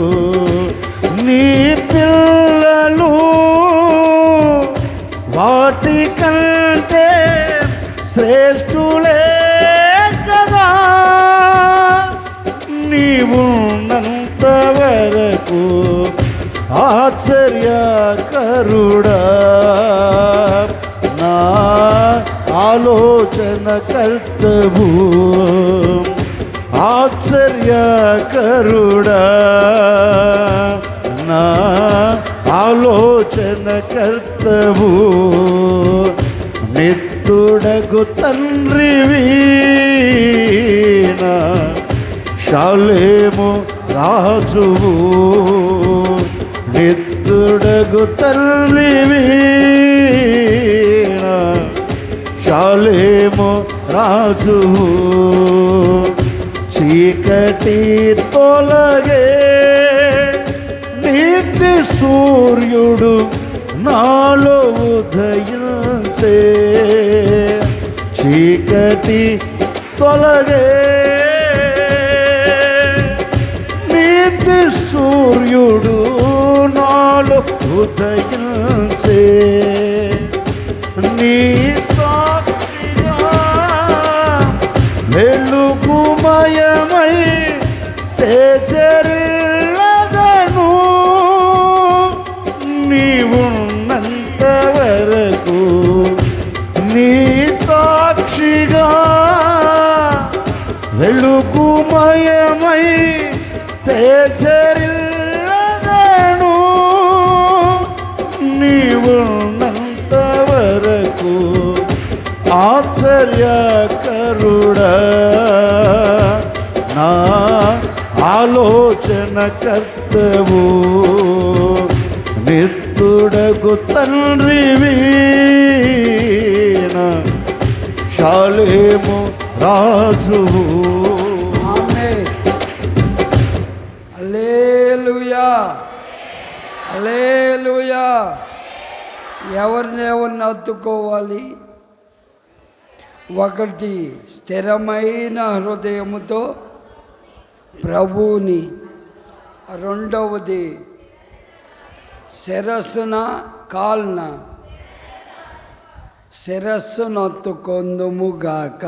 నీ పిల్లలు వాటి కంటే శ్రేష్ఠులే కదా, నీవున్నంత వరకు ఆశ్చర్యకరుడా నా ఆలోచనకర్తవు, ఆశ్చర్యకరుడా నా ఆలోచనకర్తవు, నిత్తుడగు తండ్రివి నా శాలేము రాజువు, నిత్తుడగు తండ్రివి నా శాలేము రాజువు, చీకటి తొలగే నీతి సూర్యుడు నాలో ఉదయించే చీకటి తొలగే నీతి సూర్యుడు నాలో ఉదయించే నీ సాక్షిగా వెలుగుమయమై తేజరిల్లదను నీవున్నంత వరకు నీ సాక్షిగా వెలుగుమయమై తేజరిల్లదను నీవున్నంత వరకు ఆశ్చర్యకరుడా నా ఆలోచన కర్తవు నిత్తుడగు తండ్రివి నా శాలేము రాజువు. ఆమేన్. హల్లెలూయా, హల్లెలూయా. ఎవరిని హత్తుకోవాలి? ఒకటి, స్థిరమైన హృదయముతో ప్రభువుని. రెండవది, శిరస్సున కాల్న శిరస్సును హత్తుకొందుముగాక.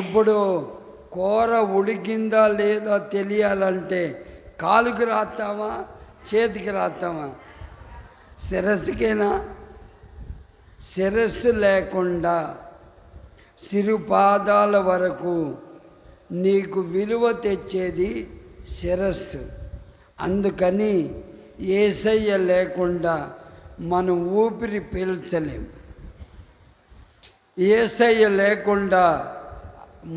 ఇప్పుడు కూర ఉడికిందా లేదా తెలియాలంటే కాలుకి రాస్తామా చేతికి రాస్తామా? శిరస్సుకేనా? శిరస్సు లేకుండా సిరుపాదాల వరకు నీకు విలువ తెచ్చేది శిరస్సు. అందుకని యేసయ్య లేకుండా మనం ఊపిరి పీల్చలేం. యేసయ్య లేకుండా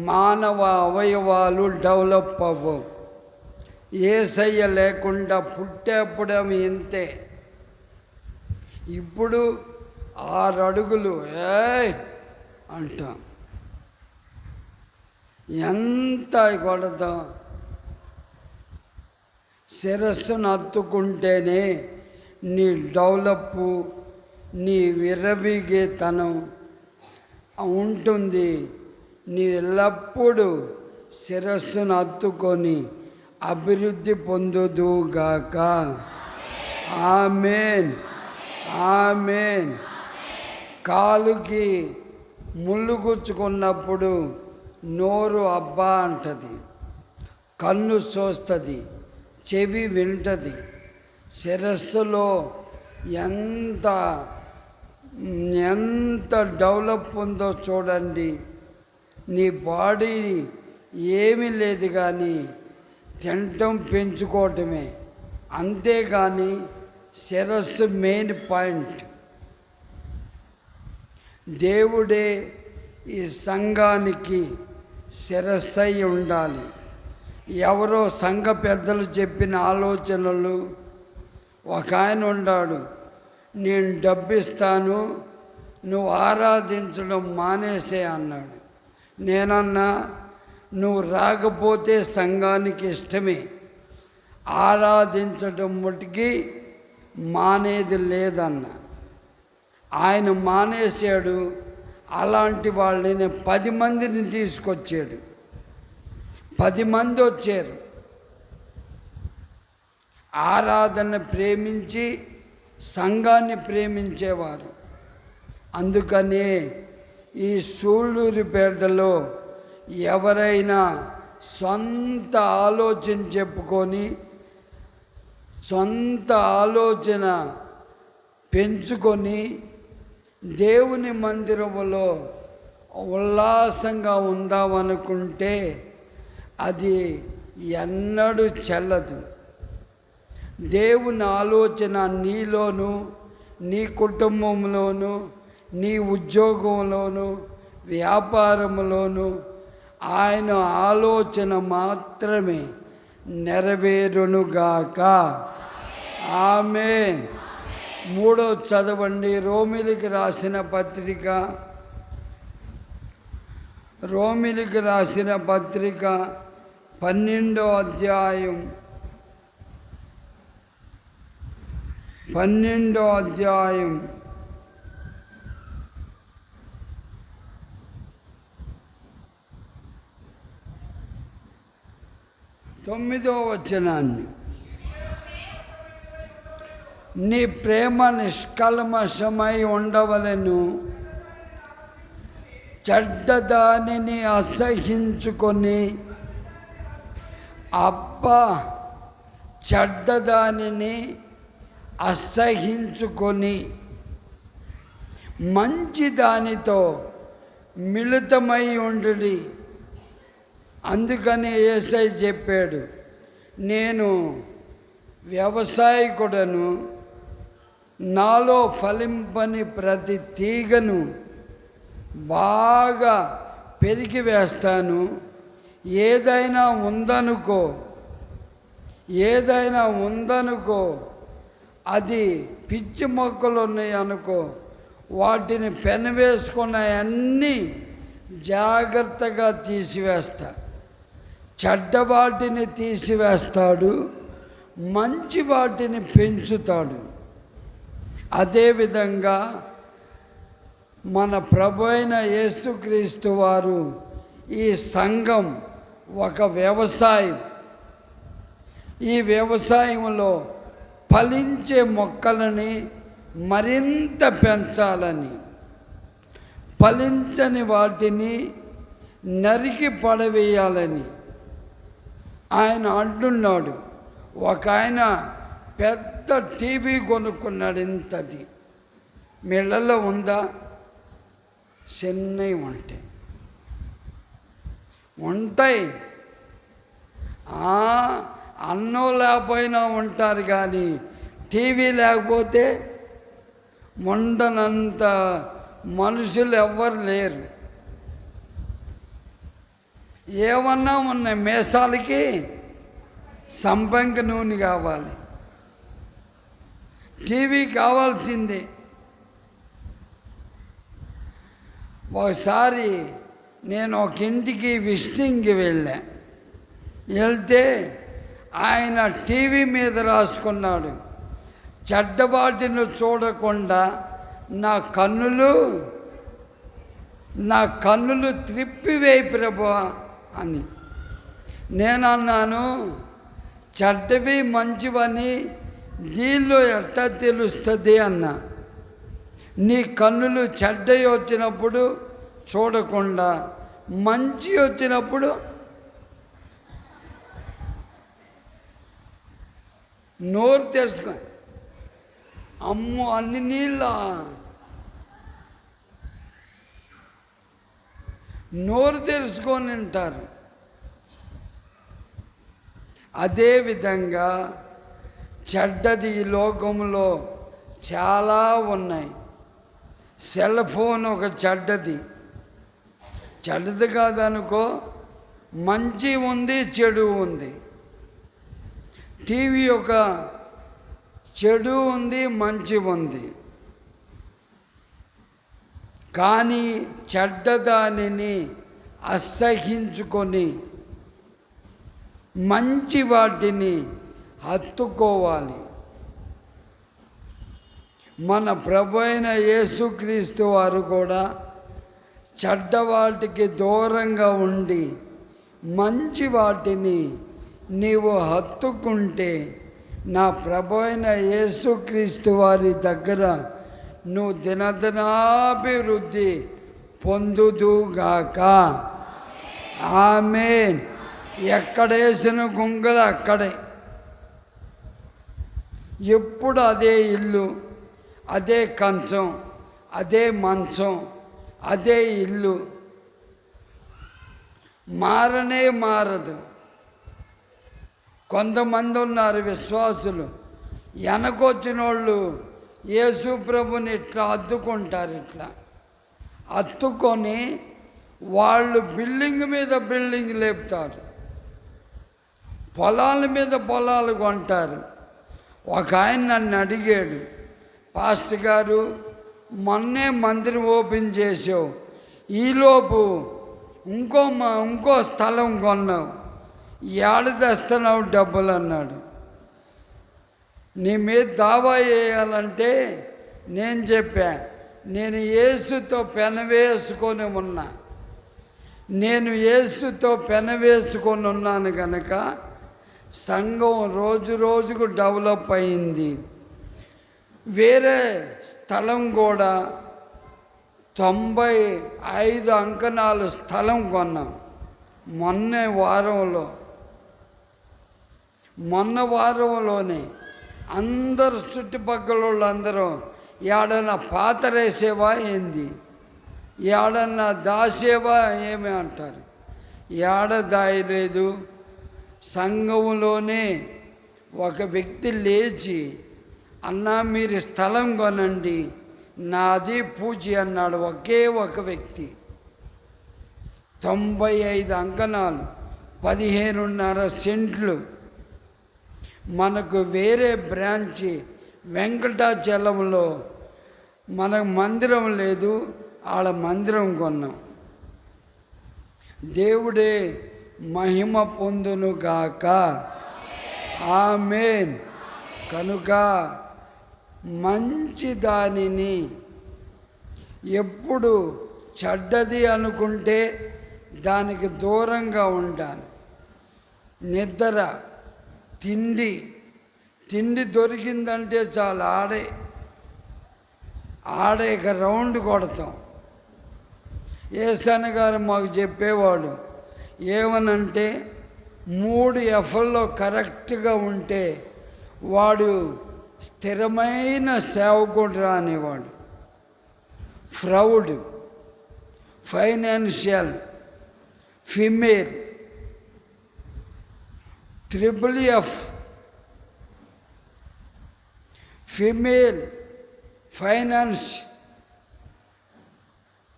మానవ అవయవాలు డెవలప్ అవ్వవు. యేసయ్య లేకుండా పుట్టేప్పుడేమో ఇంతే. ఇప్పుడు 6 అడుగులు అంటాం. ఎంత కొడతాం? శిరస్సును హత్తుకుంటేనే నీ డెవలప్, నీ విరవిగేతనం ఉంటుంది. నీ ఎల్లప్పుడూ శిరస్సును హత్తుకొని అభివృద్ధి పొందుదుగాక. ఆమేన్, ఆమేన్. కాలుకి ముళ్ళు గుచ్చుకున్నప్పుడు నోరు అబ్బా అంటది, కన్ను చూస్తుంది, చెవి వింటది. శిరస్సులో ఎంత డెవలప్ ఉందో చూడండి. నీ బాడీ ఏమీ లేదు కానీ తినటం పెంచుకోవటమే, అంతేగాని శిరస్సు మెయిన్ పాయింట్. దేవుడే ఈ సంఘానికి శిరస్సై ఉండాలి. ఎవరో సంఘ పెద్దలు చెప్పిన ఆలోచనలు. ఒక ఆయన ఉన్నాడు, నేను డబ్బిస్తాను, నువ్వు ఆరాధించడం మానేసే అన్నాడు. నేనన్నా, నువ్వు రాకపోతే సంఘానికి ఇష్టమే, ఆరాధించడం మటుకి మానేది లేదన్నా. ఆయన మానేశాడు. అలాంటి వాళ్ళని 10 మందిని తీసుకొచ్చాడు. 10 మంది వచ్చారు. ఆరాధన ప్రేమించి సంఘాన్ని ప్రేమించేవారు. అందుకనే ఈ సూళ్ళూరిపేటలో ఎవరైనా సొంత ఆలోచన చెప్పుకొని సొంత ఆలోచన పెంచుకొని దేవుని మందిరంలో ఉల్లాసంగా ఉందామనుకుంటే అది ఎన్నడూ చెల్లదు. దేవుని ఆలోచన నీలోను, నీ కుటుంబంలోను, నీ ఉద్యోగంలోను, వ్యాపారంలోను ఆయన ఆలోచన మాత్రమే నెరవేరునుగాక. ఆమేన్. 3వ చదవండి. రోమిలికి రాసిన పత్రిక 12వ అధ్యాయం 12వ అధ్యాయం 9వ వచనాన్ని, నీ ప్రేమ నిష్కల్మషమై ఉండవలెను, చెడ్డదానిని అసహించుకొని, చెడ్డదానిని అసహించుకొని మంచి దానితో మిళితమై ఉండుడి. అందుకని యేసయ్య చెప్పాడు, నేను వ్యవసాయకుడను, నాలో ఫలింపని ప్రతి తీగను బాగా పెరిగి వేస్తాను. ఏదైనా ఉందనుకో అది పిచ్చి మొక్కలు ఉన్నాయి అనుకో, వాటిని పెనవేసుకున్నాయన్నీ జాగ్రత్తగా తీసివేస్తా. చెడ్డ వాటిని తీసివేస్తాడు, మంచి వాటిని పెంచుతాడు. అదేవిధంగా మన ప్రభు అయిన యేసుక్రీస్తు వారు, ఈ సంఘం ఒక వ్యవసాయం. ఈ వ్యవసాయంలో ఫలించే మొక్కలని మరింత పెంచాలని, ఫలించని వాటిని నరికి పడవేయాలని ఆయన అంటున్నాడు. ఒక ఆయన పెద్ద టీవీ కొనుక్కున్నాడు, ఇంతది. మీ ఇళ్ళల్లో ఉందా? చిన్నవి ఉంటాయి. అన్నం లేకపోయినా ఉంటారు, కానీ టీవీ లేకపోతే ఉండనంత మనుషులు ఎవ్వరు లేరు. ఏమన్నా ఉన్నాయి, మేసాలకి సంపంగి నూనె కావాలి, టీవీ కావాల్సిందే. ఒకసారి నేను ఒక ఇంటికి విజిటింగ్కి వెళ్తే ఆయన టీవీ మీద రాసుకున్నాడు, చెడ్డబాటిని చూడకుండా నా కన్నులు త్రిప్పివేయి ప్రభువా అని. నేనన్నాను, చెడ్డవి మంచివని దీనిలో ఎట్టా తెలుస్తుంది అన్నా. నీ కన్నులు చెడ్డవి వచ్చినప్పుడు చూడకుండా, మంచి వచ్చినప్పుడు నోరు తెరుచుకో. అమ్మో, అన్ని నీళ్ళ నోరు తెరుచుకొని ఉంటారు. అదేవిధంగా చెడ్డది ఈ లోకంలో చాలా ఉన్నాయి. సెల్ ఫోన్ ఒక చెడ్డది కాదనుకో, మంచి ఉంది, చెడు ఉంది. టీవీ ఒక చెడు ఉంది, మంచి ఉంది. కానీ చెడ్డదానిని అసహించుకొని మంచి వాటిని హత్తుకోవాలి. మన ప్రభు అయిన యేసుక్రీస్తు వారు కూడా చెడ్డవాటికి దూరంగా ఉండి మంచి వాటిని నీవు హత్తుకుంటే, నా ప్రభు అయిన యేసుక్రీస్తు వారి దగ్గర నువ్వు దినదినాభివృద్ధి పొందుదుగాక. ఆమేన్. ఎక్కడేసిన గుంగలు అక్కడే, ఎప్పుడు అదే ఇల్లు, అదే కంచం, అదే మంచం, అదే ఇల్లు, మారదు. కొంతమంది ఉన్నారు విశ్వాసులు, వెనకొచ్చిన వాళ్ళు యేసు ప్రభుని ఇట్లా అద్దుకుంటారు. ఇట్లా అత్తుకొని వాళ్ళు బిల్డింగ్ మీద బిల్డింగ్ లేపుతారు, పొలాల మీద పొలాలు కొంటారు. ఒక ఆయన నన్ను అడిగాడు, పాస్టర్ గారు, మొన్నే మందిరం ఓపెన్ చేసావు, ఈలోపు ఇంకో స్థలం కొన్నావు, ఏడు తెస్తున్నావు డబ్బులు అన్నాడు. నీ మీద దావా వేయాలంటే నేను చెప్పా, నేను యేసుతో పెనవేసుకొని ఉన్నా, నేను యేసుతో పెనవేసుకొని ఉన్నాను కనుక సంఘం రోజు రోజుకు డెవలప్ అయింది. వేరే స్థలం కూడా 95 అంకణాల స్థలం కొన్నాం మొన్న వారంలోనే. అందరు చుట్టుపక్కల వాళ్ళందరూ ఏడన్నా పాతరేసేవా ఏంది, ఏడన్నా దాసేవా ఏమి అంటారు. ఏడ దాయలేదు. సంఘంలోనే ఒక వ్యక్తి లేచి, అన్నా మీరు స్థలం కొనండి, నాది పూజ అన్నాడు. ఒకే ఒక వ్యక్తి. 95 అంకణాలు, 15.5 సెంట్లు. మనకు వేరే బ్రాంచి వెంకటాచలంలో మనకు మందిరం లేదు, ఆడ మందిరం కొన్నాం. దేవుడే మహిమ పొందునుగాక. ఆమేన్. కనుక మంచి దానిని ఎప్పుడు చెడ్డది అనుకుంటే దానికి దూరంగా ఉండాలి. నిద్ర, తిండి దొరికిందంటే చాలు ఆడే ఇక రౌండ్ కొడతాం. యేసన్న గారు మాకు చెప్పేవాడు ఏమనంటే 3 F'ల్లో కరెక్ట్గా ఉంటే వాడు స్థిరమైన సేవకుడు రానివాడు. Proud, financial, female, FFF, female, finance,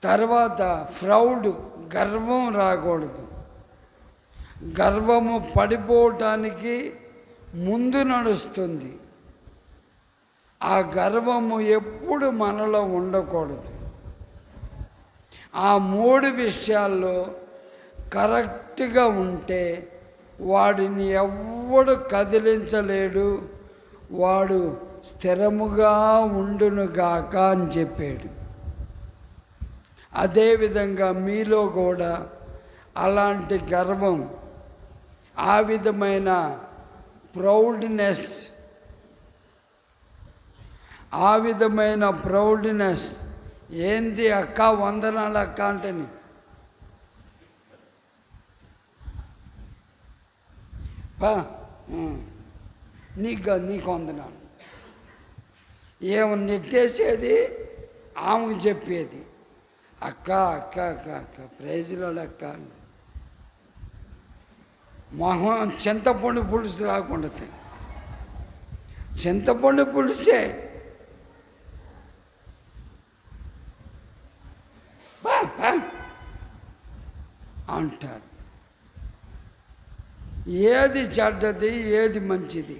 తర్వాత ప్రౌడ్, గర్వం రాకూడదు. గర్వము పడిపోవటానికి ముందు నడుస్తుంది. ఆ గర్వము ఎప్పుడు మనలో ఉండకూడదు. ఆ 3 విషయాల్లో కరెక్ట్గా ఉంటే వాడిని ఎవ్వడు కదిలించలేడు, వాడు స్థిరముగా ఉండునుగాక అని చెప్పాడు. అదేవిధంగా మీలో కూడా అలాంటి గర్వం, ఆ విధమైన ప్రౌడ్నెస్ ఏంది అక్క, వందనాలు అక్క అంటని నీకు వందనాలు ఏమన్నా నెట్టేసేది, ఆమెకు చెప్పేది అక్క అక్క అక్క అక్క ప్రైజ్లో అక్క. మొహం చింతపండు పులుసు రాకుండా, చింతపండు పులుసే అంటారు. ఏది చెడ్డది, ఏది మంచిది,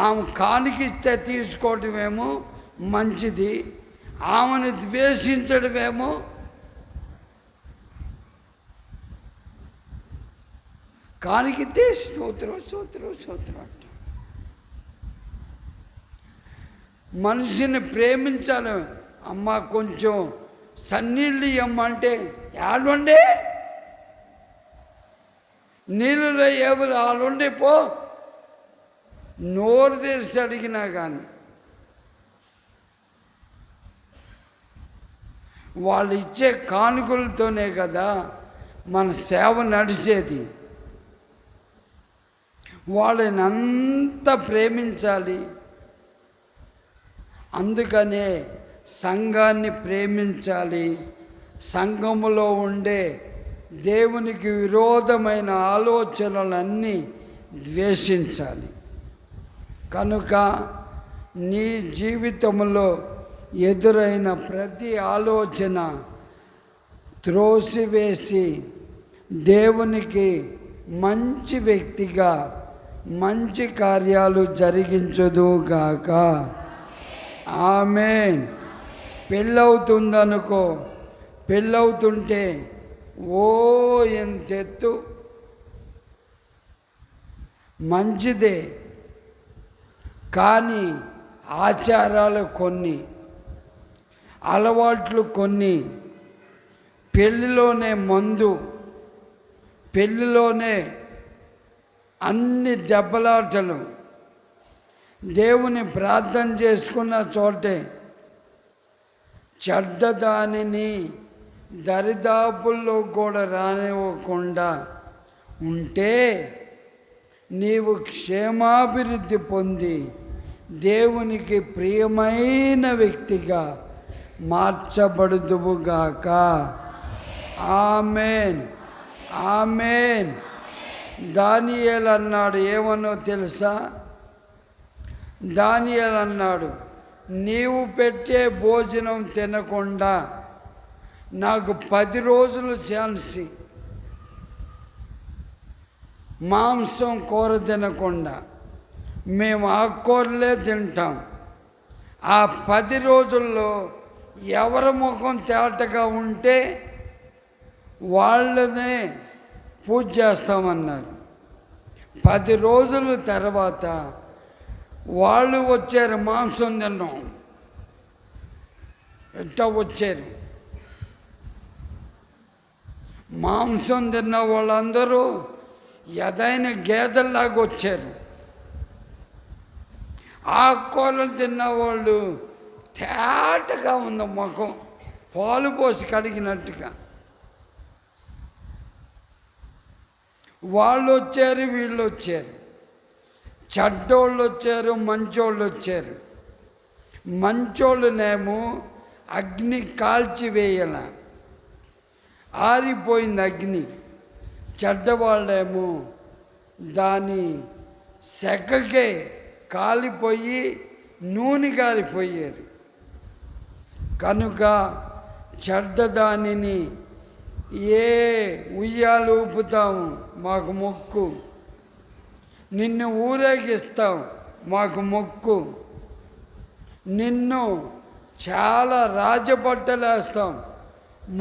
ఆమె కానికిస్తే తీసుకోవటమేమో మంచిది, ఆమెను ద్వేషించడమేమో కానికితే స్తోత్రం స్తోత్రం స్తోత్రం అంట. మనిషిని ప్రేమించాలి. అమ్మ కొంచెం సన్నీళ్ళు ఇవ్వమంటే ఆడుండే నీళ్ళలో ఏబులు ఆడుండే పో, నోరు తెరిచి అడిగినా కానీ వాళ్ళు ఇచ్చే కానుకలతోనే కదా మన సేవ నడిచేది. వాళ్ళని అంత ప్రేమించాలి. అందుకనే సంఘాన్ని ప్రేమించాలి. సంఘములో ఉండే దేవునికి విరోధమైన ఆలోచనలన్నీ ద్వేషించాలి. కనుక నీ జీవితంలో ఎదురైన ప్రతి ఆలోచన త్రోసివేసి దేవునికి మంచి వ్యక్తిగా మంచి కార్యాలు జరిగించుదుగాక. ఆమేన్. పెళ్ళవుతుందనుకో, పెళ్ళవుతుంటే ఓ ఎంతెత్తు మంచిదే, కానీ ఆచారాలు కొన్ని, అలవాట్లు కొన్ని, పెళ్ళిలోనే మందు, పెళ్ళిలోనే అన్ని దెబ్బలాటలు, దేవుని ప్రార్థన చేసుకున్న చోటే చెడ్డదానిని దరిదాపుల్లో కూడా రానివ్వకుండా ఉంటే నీవు క్షేమాభివృద్ధి పొంది దేవునికి ప్రియమైన వ్యక్తిగా మార్చబడుదువుగాక. ఆమేన్, ఆమేన్. దానియేలు అన్నాడు, ఏమనో తెలుసా? దానియేలు అన్నాడు, నీవు పెట్టే భోజనం తినకుండా నాకు 10 రోజులు ఛాన్సి, మాంసం కూర తినకుండా, మేము ఆకుకూరలే తింటాం. ఆ 10 రోజుల్లో ఎవరి ముఖం తేటగా ఉంటే వాళ్ళనే పూజ చేస్తామన్నారు. 10 రోజుల తర్వాత వాళ్ళు వచ్చారు, మాంసం తిన్నాం ఎట్టా వచ్చారు. మాంసం తిన్న వాళ్ళందరూ ఎదైన గేదెల్లాగా వచ్చారు. ఆకుకూరలు తిన్నవాళ్ళు తేటగా ఉంది ముఖం, పాలు పోసి కడిగినట్టుగా. వాళ్ళు వచ్చారు, వీళ్ళు వచ్చారు, చెడ్డోళ్ళు వచ్చారు, మంచోళ్ళు వచ్చారు. మంచోళ్ళనేమో అగ్ని కాల్చివేయాల, ఆరిపోయింది అగ్ని. చెడ్డవాళ్ళేమో దాని సెకకే కాలిపోయి నూనె గారిపోయారు. కనుక చెడ్డదానిని ఏ ఉయ్యాలు ఊపుతాము మాకు మొక్కు, నిన్ను ఊరేగిస్తాం మాకు మొక్కు, నిన్ను చాలా రాజబట్టలేస్తాం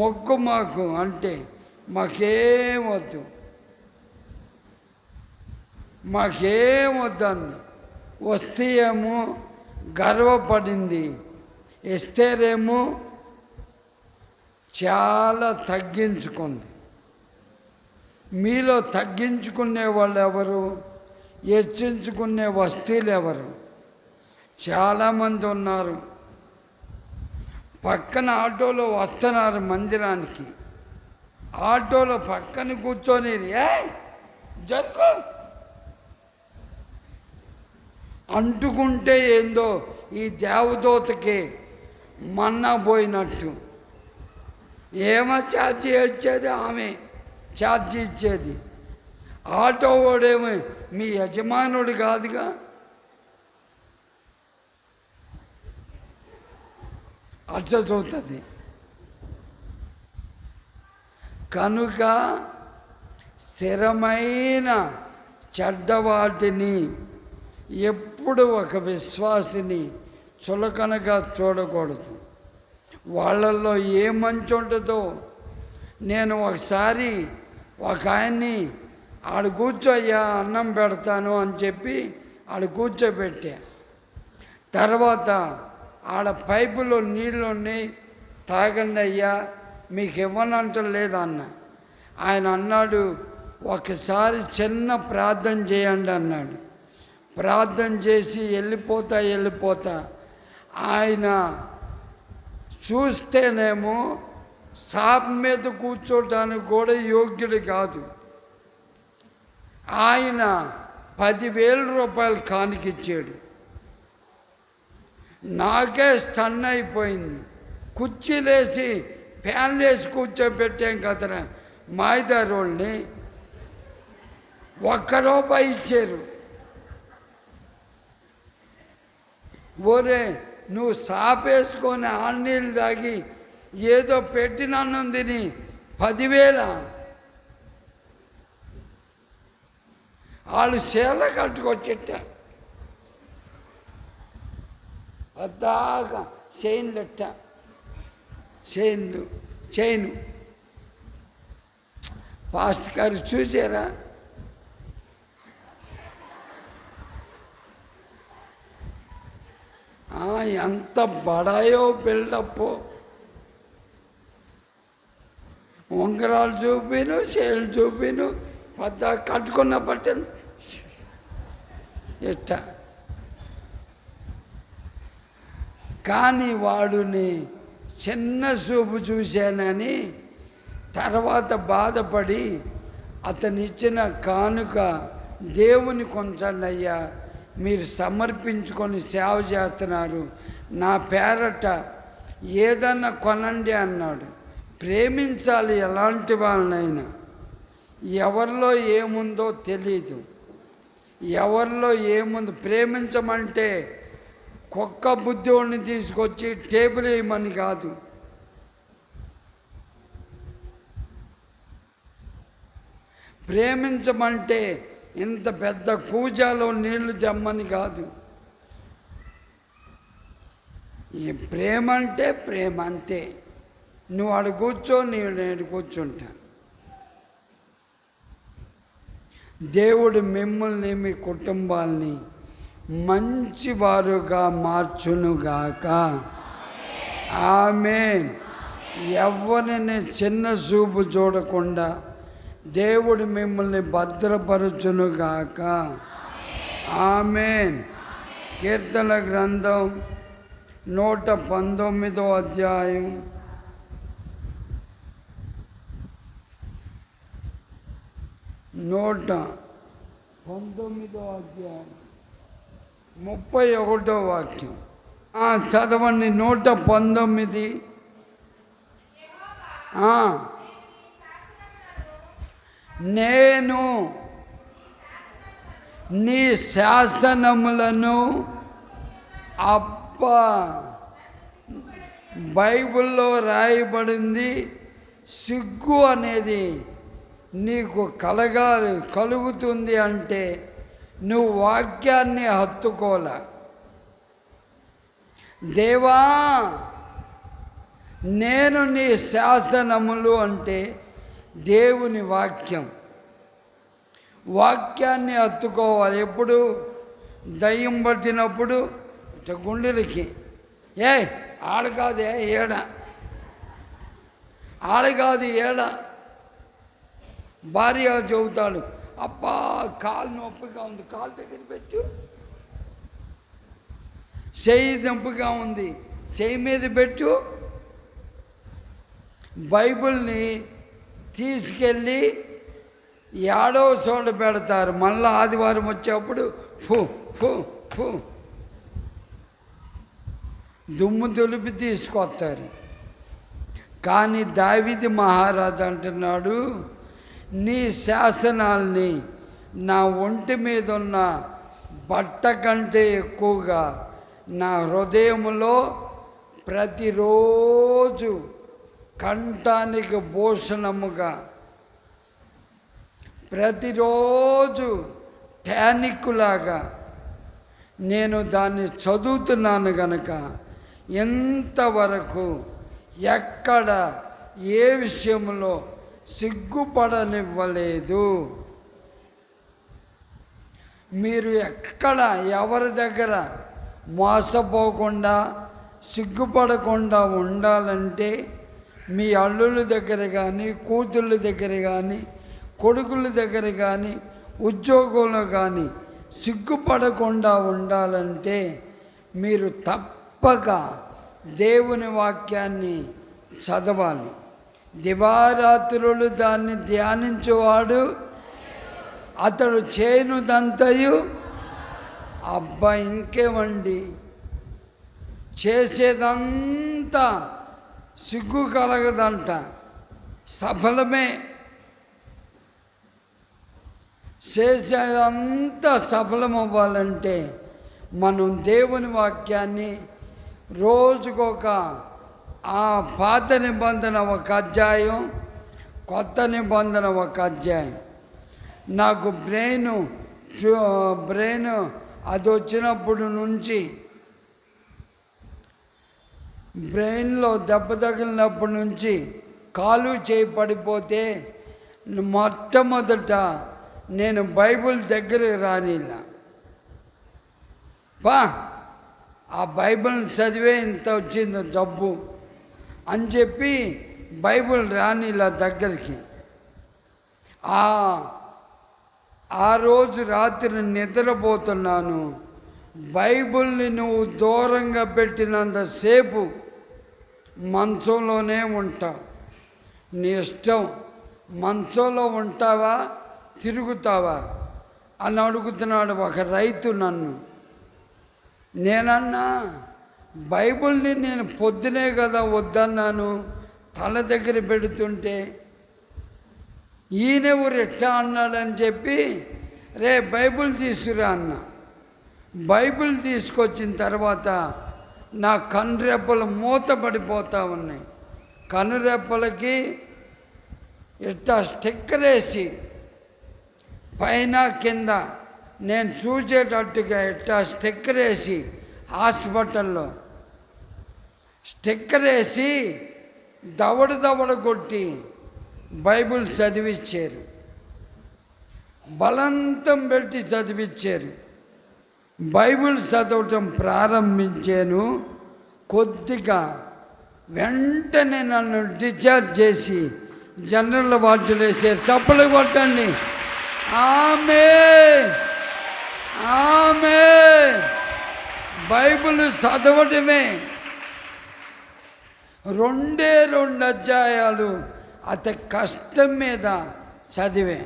మొక్కు మాకు అంటే మాకేమొద్దు, మాకేమొద్దంది. వస్తే ఏమో గర్వపడింది, ఎస్తేరేమో చాలా తగ్గించుకుంది. మీలో తగ్గించుకునే వాళ్ళు ఎవరు? హెచ్చించుకునే వస్తువులు ఎవరు? చాలామంది ఉన్నారు. పక్కన ఆటోలో వస్తున్నారు మందిరానికి, ఆటోలో పక్కన కూర్చొని జరుగు అంటుకుంటే ఏందో ఈ దేవదూతకి మన్నా పోయినట్టు. ఏమో ఛార్జీ ఇచ్చేది ఆమె, ఛార్జీ ఇచ్చేది. ఆటో వాడేమో మీ యజమానుడు కాదుగా. అట్లా చూస్తుంది. కనుక స్థిరమైన చెడ్డవాటిని ఎప్పుడు ఒక విశ్వాసిని చులకనగా చూడకూడదు. వాళ్ళల్లో ఏ మంచి ఉంటుందో. నేను ఒకసారి ఒక ఆయన్ని ఆడ కూర్చోయ్యా అన్నం పెడతాను అని చెప్పి ఆడ కూర్చోబెట్టా. తర్వాత ఆడ పైపులో నీళ్ళుని తాగండి అయ్యా, మీకు ఇవ్వనంటలేదు అన్న. ఆయన అన్నాడు, ఒకసారి చిన్న ప్రార్థన చేయండి అన్నాడు. ప్రార్థన చేసి వెళ్ళిపోతా ఆయన చూస్తేనేమో సాప్ మీద కూర్చోటానికి కూడా యోగ్యుడు కాదు. ఆయన 10,000 రూపాయలు కానికిచ్చాడు. నాకే స్టన్ అయిపోయింది. కుర్చీలేసి ఫ్యాన్లు వేసి కూర్చోబెట్టాం కదరా మాయిదారోళ్ళని. ₹1 ఇచ్చారు. ఓరే నువ్వు సాపేసుకొని ఆన్నీళ్ళు తాగి ఏదో పెట్టినన్నం తిని 10,000 వాళ్ళు చీల కట్టుకొచ్చేట అదాగా చైన్లెట్ట చైను పాస్ట్ గారు చూసారా? ఎంత బడాయో బిల్డప్, ఉంగరాలు చూపిను, చేలు చూపిను, పెద్ద కట్టుకున్న బట్టలు ఇట్ట. కానీ వాడుని చిన్న చూపు చూశానని తర్వాత బాధపడి అతను ఇచ్చిన కానుక దేవుని కొంచండి అయ్యా, మీరు సమర్పించుకొని సేవ చేస్తున్నారు, నా పేరట ఏదన్నా కొనండి అన్నాడు. ప్రేమించాలి ఎలాంటి వాళ్ళనైనా. ఎవరిలో ఏముందో తెలీదు, ఎవరిలో ఏముందో. ప్రేమించమంటే కుక్క బుద్ధిని తీసుకొచ్చి టేబుల్ వేయమని కాదు. ప్రేమించమంటే ఇంత పెద్ద కూజాలో నీళ్లు తెమ్మని కాదు. ఈ ప్రేమ అంటే ప్రేమ అంతే. నువ్వు ఆడ కూర్చో, నేను కూర్చుంటా. దేవుడు మిమ్మల్ని, మీ కుటుంబాల్ని మంచివారుగా మార్చునుగాక. ఆమేన్. ఎవరిని చిన్న చూపు చూడకుండా దేవుడు మిమ్మల్ని భద్రపరచునుగాక. ఆమేన్. కీర్తన గ్రంథం 119వ అధ్యాయం 119వ అధ్యాయం 31వ వాక్యం చదవండి. 119. నేను నీ శాసనములను బైబిల్లో రాయబడింది. సిగ్గు అనేది నీకు కలుగుతుంది అంటే నువ్వు వాక్యాన్ని హత్తుకోలే. దేవా, నేను నీ శాసనములు అంటే దేవుని వాక్యాన్ని హత్తుకోవాలి. ఎప్పుడు దయ్యం పట్టినప్పుడు గుండెలకి ఆడకాదే ఏడ, ఆడకాదు ఏడ. భార్య చెబుతాడు, అబ్బా కాలు నొప్పిగా ఉంది, కాలు దగ్గర పెట్టు. చెయ్యి నొప్పిగా ఉంది, చెయ్యి మీద పెట్టు. బైబిల్ని తీసుకెళ్ళి ఏడో చోట పెడతారు. మళ్ళీ ఆదివారం వచ్చేప్పుడు ఫు ఫు ఫు దుమ్ము దులిపి తీసుకొస్తారు. కానీ దావీదు మహారాజు అంటున్నాడు, నీ శాసనాల్ని నా ఒంటి మీద ఉన్న బట్ట కంటే ఎక్కువగా నా హృదయంలో ప్రతిరోజు కంఠానికి భూషణముగా, ప్రతిరోజు టానిక్కులాగా నేను దాన్ని చదువుతున్నాను గనక ఎంతవరకు ఎక్కడ ఏ విషయంలో సిగ్గుపడనివ్వలేదు. మీరు ఎక్కడ ఎవరి దగ్గర మోసపోకుండా సిగ్గుపడకుండా ఉండాలంటే మీ అల్లుల దగ్గర కానీ, కూతుళ్ళ దగ్గర కానీ, కొడుకుల దగ్గర కానీ, ఉద్యోగంలో కానీ సిగ్గుపడకుండా ఉండాలంటే మీరు తప్పక దేవుని వాక్యాన్ని చదవాలి. దివారాత్రులు దాన్ని ధ్యానించేవాడు అతడు చేయునదంతయు. అబ్బా ఇంకేమండి, చేసేదంతా సిగ్గు కలగదంట, సఫలమే. చేసేదంతా సఫలమవ్వాలంటే మనం దేవుని వాక్యాన్ని రోజుకొక పాత నిబంధన ఒక అధ్యాయం, కొత్త నిబంధన ఒక అధ్యాయం. నాకు బ్రెయిన్ అది వచ్చినప్పుడు నుంచి, బ్రెయిన్లో దెబ్బ తగిలినప్పటి నుంచి కాలు చేయి పడిపోతే మొట్టమొదట నేను బైబిల్ దగ్గరికి రానిలా. ఆ బైబిల్ని చదివే ఇంత వచ్చింది జబ్బు అని చెప్పి బైబిల్ రాని ఇలా దగ్గరికి ఆ రోజు రాత్రి నిద్రపోతున్నాను. బైబిల్ని నువ్వు దూరంగా పెట్టినంతసేపు మంచంలోనే ఉంటావు. నీ ఇష్టం, మంచంలో ఉంటావా తిరుగుతావా అని అడుగుతున్నాడు ఒక రైతు నన్ను. నేనన్నా బైబిల్ని నేను పొద్దునే కదా వద్దన్నాను, తల దగ్గర పెడుతుంటే ఈయనెవరు ఎట్లా అన్నాడని చెప్పి రే బైబిల్ తీసుకురా అన్న. బైబిల్ తీసుకొచ్చిన తర్వాత నా కనురెప్పలు మూత పడిపోతూ ఉన్నాయి. కనురెప్పలకి ఇట్లా స్టిక్కర్ వేసి పైన కింద నేను చూసేటట్టుగా ఇట్లా స్టిక్కర్ వేసి హాస్పిటల్లో స్టిక్కర్ వేసి దవడ కొట్టి బైబిల్ చదివించారు. బలవంతం పెట్టి చదివించారు. బైబిల్ చదవటం ప్రారంభించాను. కొద్దిగా వెంటనే నన్ను డిశ్చార్జ్ చేసి జనరల్ వార్డులు వేసారు. చప్పలు కొట్టండి. ఆమేన్ ఆమేన్. బైబిల్ చదవటమే 2 అధ్యాయాలు అతి కష్టం మీద చదివే.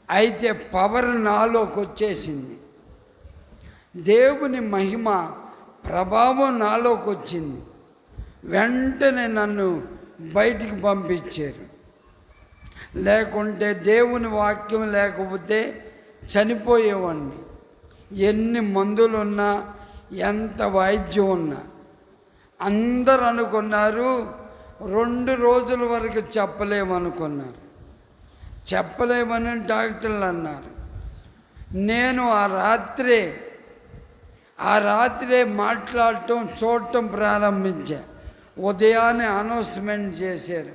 అయితే పవర్ నాలోకి వచ్చేసింది. దేవుని మహిమ ప్రభావం నాలోకి వచ్చింది. వెంటనే నన్ను బయటికి పంపించారు. లేకుంటే దేవుని వాక్యం లేకపోతే చనిపోయేవాడిని. ఎన్ని మందులున్నా ఎంత వైద్యం ఉన్నా. అందరూ అనుకున్నారు 2 రోజుల వరకు చెప్పలేమనుకున్నారు. చెప్పలేమని డాక్టర్లు అన్నారు. నేను ఆ రాత్రే మాట్లాడటం చూడటం ప్రారంభించా. ఉదయాన్నే అనౌన్స్మెంట్ చేశారు,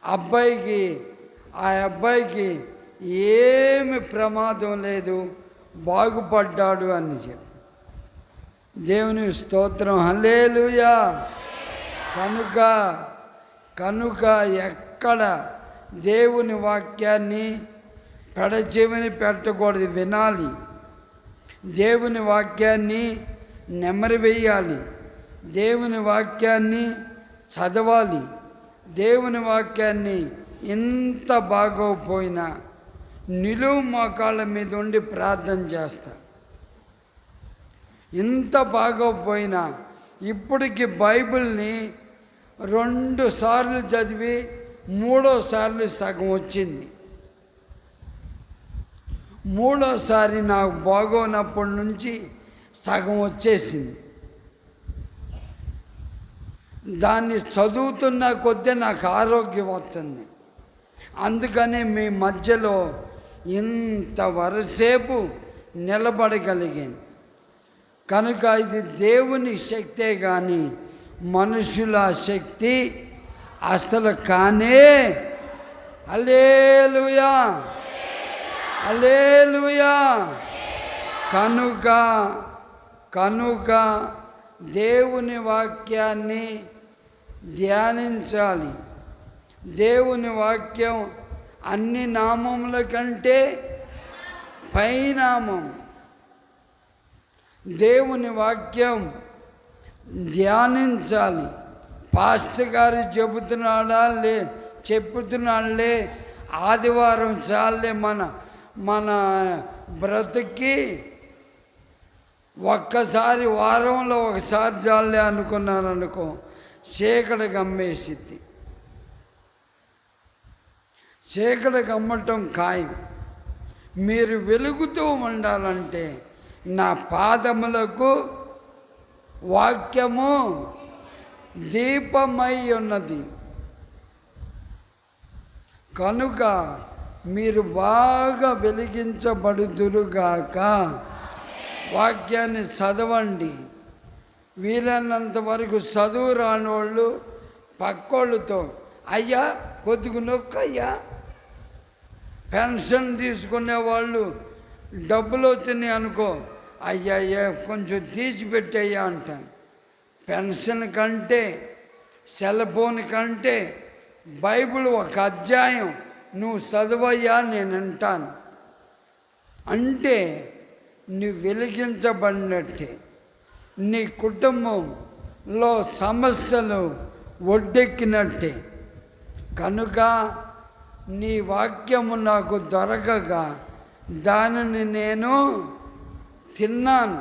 ఆ అబ్బాయికి ఏమి ప్రమాదం లేదు, బాగుపడ్డాడు అని చెప్పి. దేవుని స్తోత్రం, హల్లెలూయా. కనుక ఎక్కడ దేవుని వాక్యాన్ని పెడచెవిని పెట్టకూడదు, వినాలి. దేవుని వాక్యాన్ని నెమరు వేయాలి. దేవుని వాక్యాన్ని చదవాలి. దేవుని వాక్యాన్ని ఇంత బాగోపోయినా నిలువు మోకాళ్ళ మీద ఉండి ప్రార్థన చేస్తా. ఇంత బాగోపోయినా ఇప్పటికి బైబిల్ని 2 సార్లు చదివి 3వ సార్లు సగం వచ్చింది. 3వసారి నాకు బాగోనప్పటి నుంచి సగం వచ్చేసింది. దాన్ని చదువుతున్న కొద్దీ నాకు ఆరోగ్యం వస్తుంది. అందుకనే మీ మధ్యలో ఇంతవరసేపు నిలబడగలిగాను. కనుక ఇది దేవుని శక్తే కానీ మనుషుల శక్తి అసలు కానే. హల్లెలూయా హల్లెలూయా. కనుక దేవుని వాక్యాన్ని ధ్యానించాలి. దేవుని వాక్యం అన్ని నామముల కంటే పైనామం. దేవుని వాక్యం ధ్యానించాలి. పాస్టర్ గారు చెప్పుతున్నాడులే ఆదివారం చాలే మన బ్రతుక్కి ఒక్కసారి వారంలో ఒకసారి చాలే అనుకున్నారనుకో, చీకటి గమ్మేసిద్ది. చీకటి గమ్మటం ఖాయం. మీరు వెలుగుతూ ఉండాలంటే నా పాదములకు వాక్యము దీపమై ఉన్నది. కనుక మీరు బాగా వెలిగించబడుదురుగాక. వాక్యాన్ని చదవండి. వీలైనంత వరకు చదువు రాని వాళ్ళు పక్కోళ్ళతో, అయ్యా కొద్దిగా నొక్కయ్యా. పెన్షన్ తీసుకునే వాళ్ళు డబ్బులు వచ్చినాయి అనుకో, అయ్యయ్యా కొంచెం తీసిపెట్టయ్యా అంటాను. పెన్షన్ కంటే సెల్ ఫోన్ కంటే బైబిల్ ఒక అధ్యాయం నువ్వు చదవయ్యా నేను అంటాను అంటే నువ్వు వెలిగించబడినట్టే. నీ కుటుంబంలో సమస్యలు ఒడ్డెక్కినట్టే. కనుక నీ వాక్యము నాకు దొరకగా దానిని నేను తిన్నాను,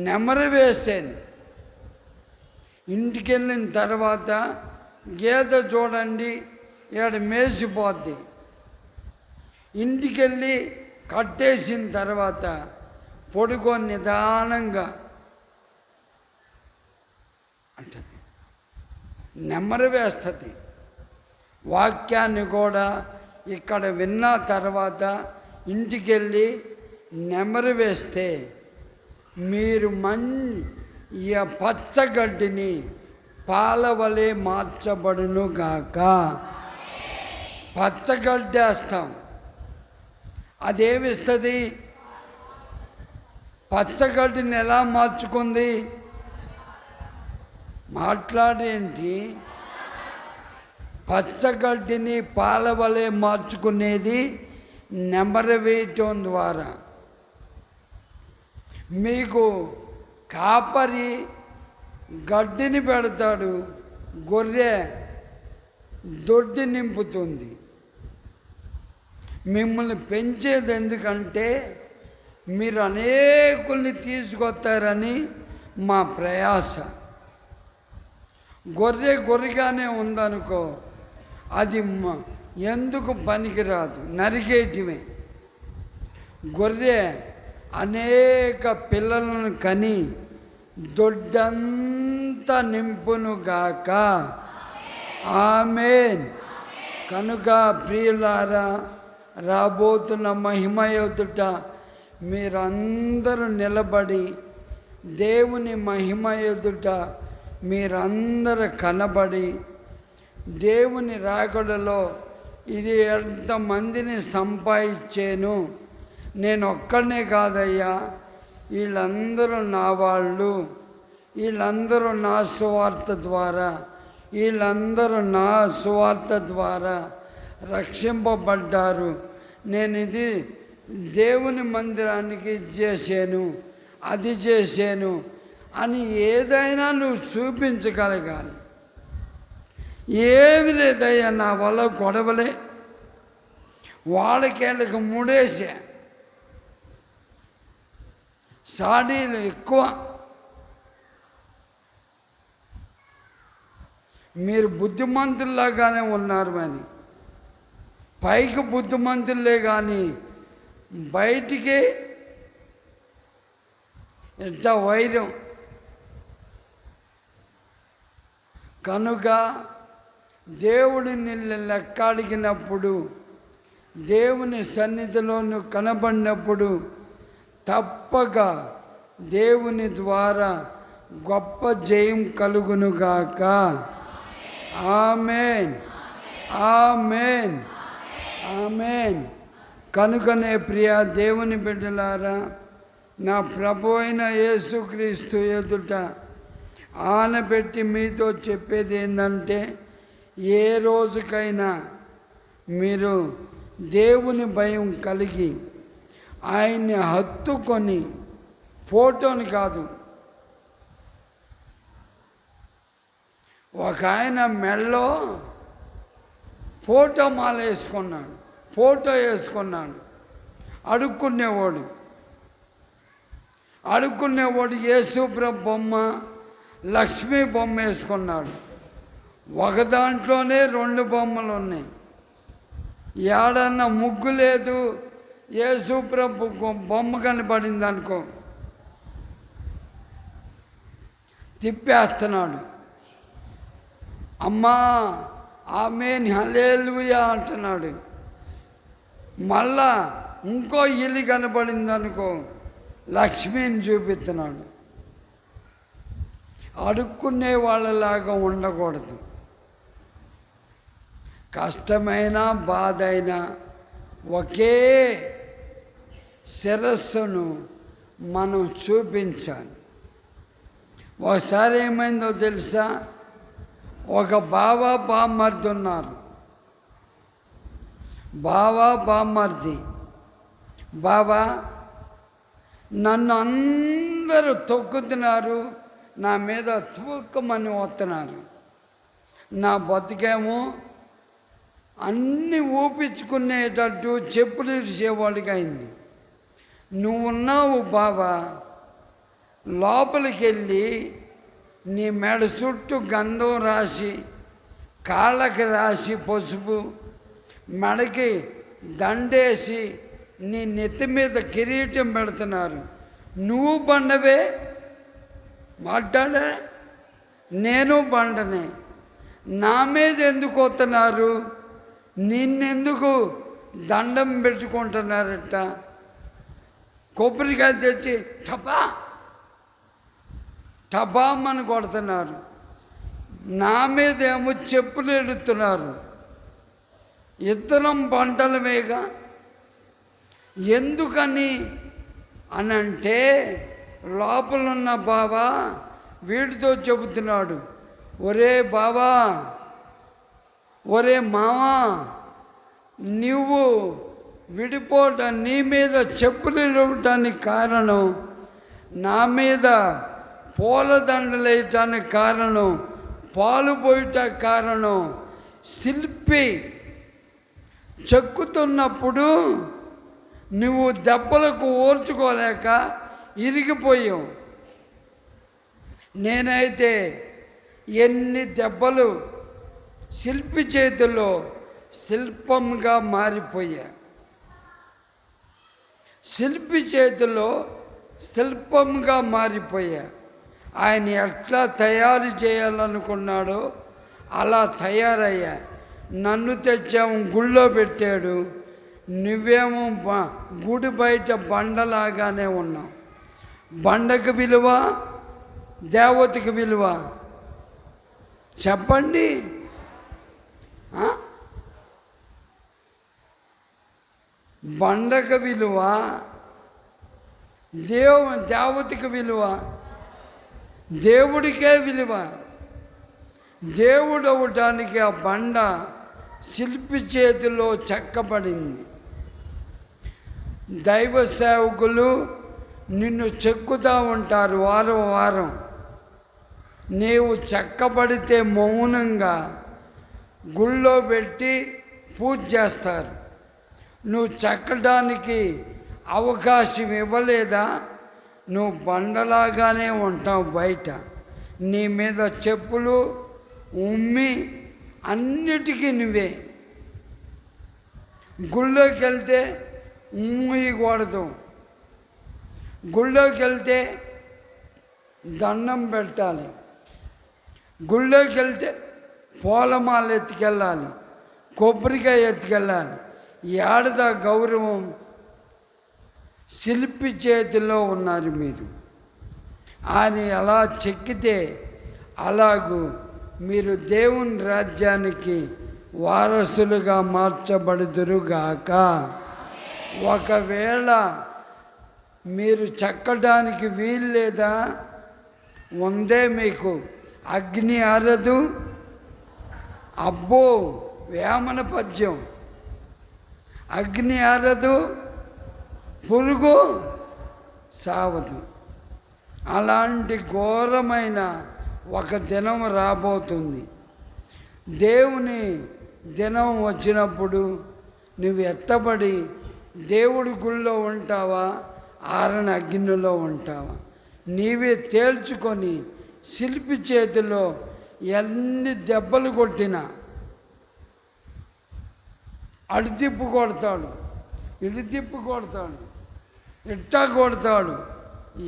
నెమరు వేసాను. ఇంటికి వెళ్ళిన తర్వాత గేదె చూడండి ఇక్కడ మేసిపోద్ది. ఇంటికెళ్ళి కట్టేసిన తర్వాత పొడుకొని నిదానంగా అంటది, నెమ్మరు వేస్తుంది. వాక్యాన్ని కూడా ఇక్కడ విన్న తర్వాత ఇంటికెళ్ళి నెమరు వేస్తే మీరు పచ్చగడ్డిని పాలవలే మార్చబడును గాక. పచ్చగడ్డి వేస్తాం, అదేమిస్తుంది? పచ్చగడ్డిని ఎలా మార్చుకుంది? మాట్లాడేంటి? పచ్చగడ్డిని పాలవలే మార్చుకునేది నెమరు వేయటం ద్వారా. మీకు కాపరి గడ్డిని పెడతాడు, గొర్రె దొడ్డి నింపుతుంది. మిమ్మల్ని పెంచేది ఎందుకంటే మీరు అనేకుల్ని తీసుకొస్తారని మా ప్రయాస. గొర్రెగానే ఉందనుకో, అది ఎందుకు పనికిరాదు, నరికేయటమే. గొర్రె అనేక పిల్లలను కని దొడ్డంతా నింపునుగాక. ఆమేన్. కనుక ప్రియులారా, రాబోతున్న మహిమ ఎదుట మీరందరూ నిలబడి దేవుని మహిమ ఎదుట మీరందరూ కనబడి దేవుని రాకడలో ఇది ఎంతమందిని సంపాదించాను, నేను ఒక్కడనే కాదయ్యా, వీళ్ళందరూ నా వాళ్ళు, వీళ్ళందరూ నా సువార్త ద్వారా, వీళ్ళందరూ నా సువార్త ద్వారా రక్షింపబడ్డారు. నేను ఇది దేవుని మందిరానికి ఇది చేశాను, అది చేశాను అని ఏదైనా నువ్వు చూపించగలగాలి. ఏమి లేదయ్యా, నా వల్ల గొడవలే, వాళ్ళకేళ్ళకి మూడేసా, సాడీలు ఎక్కువ. మీరు బుద్ధిమంతుల్లాగానే ఉన్నారు అని, పైకి బుద్ధిమంతులే కానీ బయటికి ఎంత వైరం. కనుక దేవుడిని లెక్క అడిగినప్పుడు, దేవుని సన్నిధిలో నువ్వు కనబడినప్పుడు తప్పక దేవుని ద్వారా గొప్ప జయం కలుగునుగాక. ఆమేన్, ఆమేన్, ఆమేన్. కనుకనే ప్రియ దేవుని బిడ్డలారా, నా ప్రభు అయిన యేసుక్రీస్తు ఎదుట ఆనబెట్టి మీతో చెప్పేది ఏంటంటే, ఏ రోజుకైనా మీరు దేవుని భయం కలిగి ఆయన్ని హత్తుకొని, ఫోటోని కాదు, ఒక ఆయన మెడలో ఫోటో మాల వేసుకున్నాడు, ఫోటో వేసుకున్నాడు. అడుక్కునేవాడు యేసుప్రభు బొమ్మ, లక్ష్మీ బొమ్మ వేసుకున్నాడు. ఒక దాంట్లోనే 2 బొమ్మలు ఉన్నాయి. ఏడన్నా ముగ్గు లేదు, యేసుప్రభు బొమ్మ కనపడింది అనుకో, తిప్పేస్తున్నాడు. అమ్మా ఆమేన్ హల్లెలూయా అంటున్నాడు. మళ్ళా ఇంకో ఇల్లు కనపడింది అనుకో, లక్ష్మిని చూపిస్తున్నాడు. అడుక్కునే వాళ్ళలాగా ఉండకూడదు. కష్టమైన బాధ అయినా ఒకే శిరస్సును మనం చూపించాలి. ఒకసారి ఏమైందో తెలుసా? ఒక బావ బామ్మర్ది ఉన్నారు. బామ్మర్ది. బావా, నన్ను అందరూ తొక్కుతున్నారు, నా మీద తూకమని వస్తున్నారు. నా బతుకేమో అన్నీ ఊపించుకునేటట్టు చెప్పులు ఇడిచేవాడికి అయింది. నువ్వున్నావు బావా, లోపలికి వెళ్ళి నీ మెడ చుట్టూ గంధం రాసి, కాళ్ళకి రాసి పసుపు, మెడకి దండేసి, నీ నెత్తి మీద కిరీటం పెడుతున్నారు. నువ్వు బండవే మాట్లాడా, నేను బండనే. నా మీద ఎందుకు వస్తున్నారు? నిన్నెందుకు దండం పెట్టుకుంటున్నారట? కొబ్బరికాయ తెచ్చి టపామని కొడుతున్నారు. నా మీద ఏమో చెప్పులు ఎడుతున్నారు. ఇద్దరం బంటలమేగా. ఎందుకని అనంటే లోపలున్న బాబా వీడితో చెబుతున్నాడు, ఒరే బాబా, ఒరే మావా, నువ్వు నీ మీద చెప్పులు ఇవ్వటానికి కారణం, నా మీద పూలదండలు వేయటానికి కారణం, పాలు పోయటానికి కారణం, శిల్పి చెక్కుతున్నప్పుడు నువ్వు దెబ్బలకు ఓర్చుకోలేక ఇరిగిపోయావు. నేనైతే ఎన్ని దెబ్బలు శిల్పి చేతిలో శిల్పంగా మారిపోయా. శిల్పి చేతిలో శిల్పంగా మారిపోయా. ఆయన ఎట్లా తయారు చేయాలనుకున్నాడో అలా తయారయ్యా. నన్ను తెచ్చాము, గుళ్ళో పెట్టాడు. నువ్వేమో గుడి బయట బండలాగానే ఉన్నావు. బండకు విలువ, దేవతకి విలువ చెప్పండి. బండకు విలువ, దేవతకి విలువ, దేవుడికే విలువ. దేవుడు అవటానికి ఆ బండ శిల్పి చేతిలో చెక్కబడింది. దైవ సేవకులు నిన్ను చెక్కుతూ ఉంటారు వారం వారం. నీవు చెక్కబడితే మౌనంగా గుళ్ళో పెట్టి పూజ చేస్తారు. నువ్వు చెక్కడానికి అవకాశం ఇవ్వలేదా? నువ్వు బండలాగానే ఉంటావు బయట. నీ మీద చెప్పులు ఉమ్మి అన్నిటికీ నువ్వే. గుళ్ళోకి వెళ్తే ఉమ్మయకూడదు. గుళ్ళోకి వెళ్తే దండం పెట్టాలి. గుళ్ళోకి వెళ్తే పూలమాల ఎత్తుకెళ్ళాలి, కొబ్బరికాయ ఎత్తుకెళ్ళాలి. ఏడదా గౌరవం? శిల్పి చేతిలో ఉన్నారు మీరు. ఆయన ఎలా చెక్కితే అలాగూ మీరు దేవుని రాజ్యానికి వారసులుగా మార్చబడుదురుగాక. ఒకవేళ మీరు చెక్కడానికి వీలు లేదా? ఉందే మీకు. అగ్ని ఆరదు. అబ్బో, వేమన పద్యం. అగ్ని ఆరదు, పురుగు సావదు. అలాంటి ఘోరమైన ఒక దినం రాబోతుంది. దేవుని దినం వచ్చినప్పుడు నువ్వు ఎత్తబడి దేవుడి గుళ్ళో ఉంటావా, ఆరణ అగ్నిలో ఉంటావా? నీవే తేల్చుకొని. శిల్పి చేతిలో ఎన్ని దెబ్బలు కొట్టినా అడు తిప్పు కొడతాడు, ఇటు తిప్పు కొడతాడు, ఇట్టా కొడతాడు.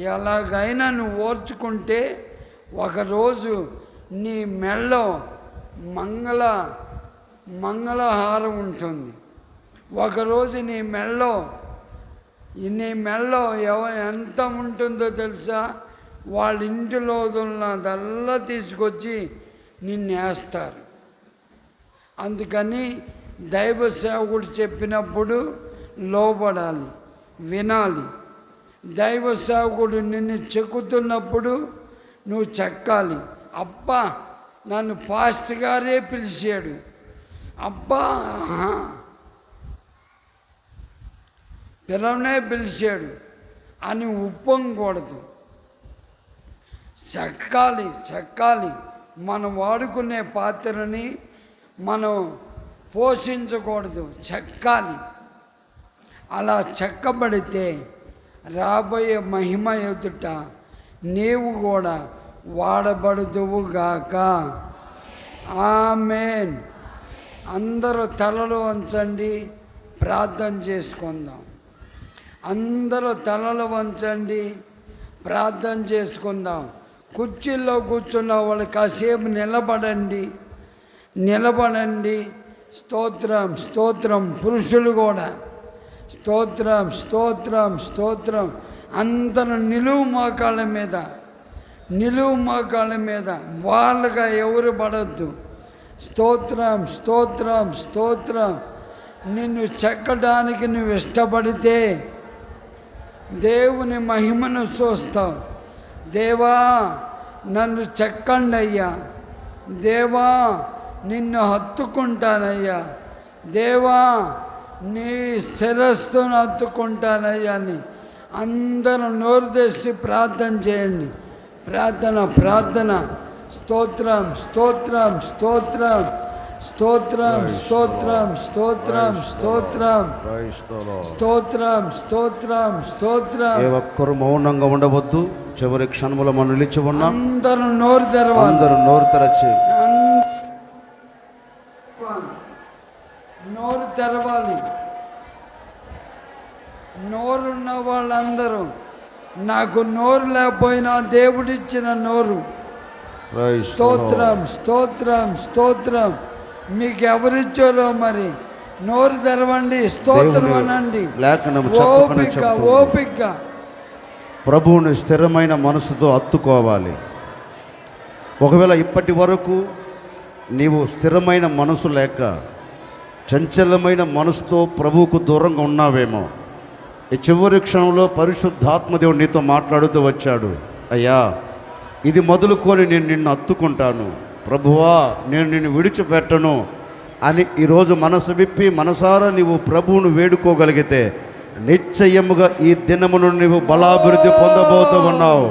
ఎలాగైనా నువ్వు ఓర్చుకుంటే ఒకరోజు నీ మెళ్ళో మంగళహారం ఉంటుంది. ఒకరోజు నీ మెళ్ళో ఎంత ఉంటుందో తెలుసా? వాళ్ళ ఇంటిలో ఉన్నదల్లా తీసుకొచ్చి నిన్నేస్తారు. అందుకని దైవ సేవకుడు చెప్పినప్పుడు లోబడాలి, వినాలి. దైవ సేవకుడు నిన్ను చెక్కుతున్నప్పుడు నువ్వు చెక్కాలి. అబ్బా నన్ను పాస్టర్ గారే పిలిచాడు, అబ్బా పిల్లనే పిలిచాడు అని ఉప్పొంగకూడదు. చెక్కాలి. మనం వాడుకునే పాత్రని మనం పోషించకూడదు, చెక్కాలి. అలా చెక్కబడితే రాబోయే మహిమ ఎదుట నీవు కూడా వాడబడుదువుగాక. ఆమేన్. అందరూ తలలు వంచండి, ప్రార్థన చేసుకుందాం. అందరూ తలలు వంచండి, ప్రార్థన చేసుకుందాం. కుర్చీల్లో కూర్చున్న వాళ్ళు కాసేపు నిలబడండి. స్తోత్రం. పురుషులు కూడా స్తోత్రం. అందరూ నిలువు మోకాళ్ళ మీద వాళ్ళగా ఎవరు పడద్దు. స్తోత్రం. నిన్ను చెక్కడానికి నువ్వు ఇష్టపడితే దేవుని మహిమను చూస్తావు. దేవా నన్ను చెక్కండి అయ్యా, దేవా నిన్ను హత్తుకుంటానయ్యా, దేవా నీ శిరస్సును హత్తుకుంటానయ్యా అని అందరూ నోరు తెరిచి ప్రార్థన చేయండి. ప్రార్థన. స్తోత్రం. ఏ ఒక్కరు మౌనంగా ఉండవద్దు. చివరి క్షణములో మనం నిలిచి ఉన్నాం. అందరూ నోరు తెరవాలి. అందరూ నోరు తెరచి నోరు తెరవాలి. నోరున్న వాళ్ళందరూ, నాకు నోరు లేకపోయినా దేవుడిచ్చిన నోరు. స్తోత్రం. మీకు ఎవరిచ్చారో మరి నోరు తెరవండి, స్తోత్రం అనండి. ఓపిక. ప్రభువుని స్థిరమైన మనసుతో హత్తుకోవాలి. ఒకవేళ ఇప్పటి వరకు నీవు స్థిరమైన మనసు లేక చంచలమైన మనసుతో ప్రభువుకు దూరంగా ఉన్నావేమో, ఈ చివరి క్షణంలో పరిశుద్ధాత్మదేవుడు నీతో మాట్లాడుతూ వచ్చాడు. అయ్యా, ఇది మొదలుకొని నేను నిన్ను హత్తుకుంటాను, ప్రభువా నేను నిన్ను విడిచిపెట్టను అని ఈరోజు మనసు విప్పి మనసారా నీవు ప్రభువును వేడుకోగలిగితే నిశ్చయముగా ఈ దినము నుండి నీవు బలాభివృద్ధి పొందబోతూ ఉన్నావు.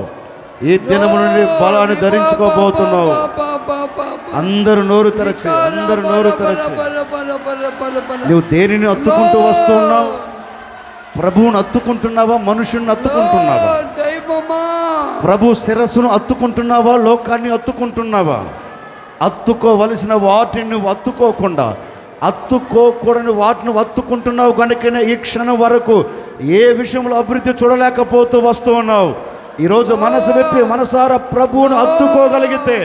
ఈ దినము నుండి బలాన్ని ధరించుకోబోతున్నావు. అందరూ నోరు తెరచి నువ్వు దేనిని హత్తుకుంటూ వస్తున్నావు? ప్రభువును హత్తుకుంటున్నావా? మనుషుని హత్తుకుంటున్నావా? ప్రభు శిరస్సును హత్తుకుంటున్నావా? లోకాన్ని హత్తుకుంటున్నావా? హత్తుకోవలసిన వాటిని నువ్వు హత్తుకోకూడని వాటిని హత్తుకుంటున్నావు కనుకనే ఈ క్షణం వరకు ఏ విషయంలో అభివృద్ధి చూడలేకపోతూ వస్తూ ఉన్నావు. ఈరోజు మనసు విప్పి మనసారా ప్రభువును హత్తుకోగలిగితే,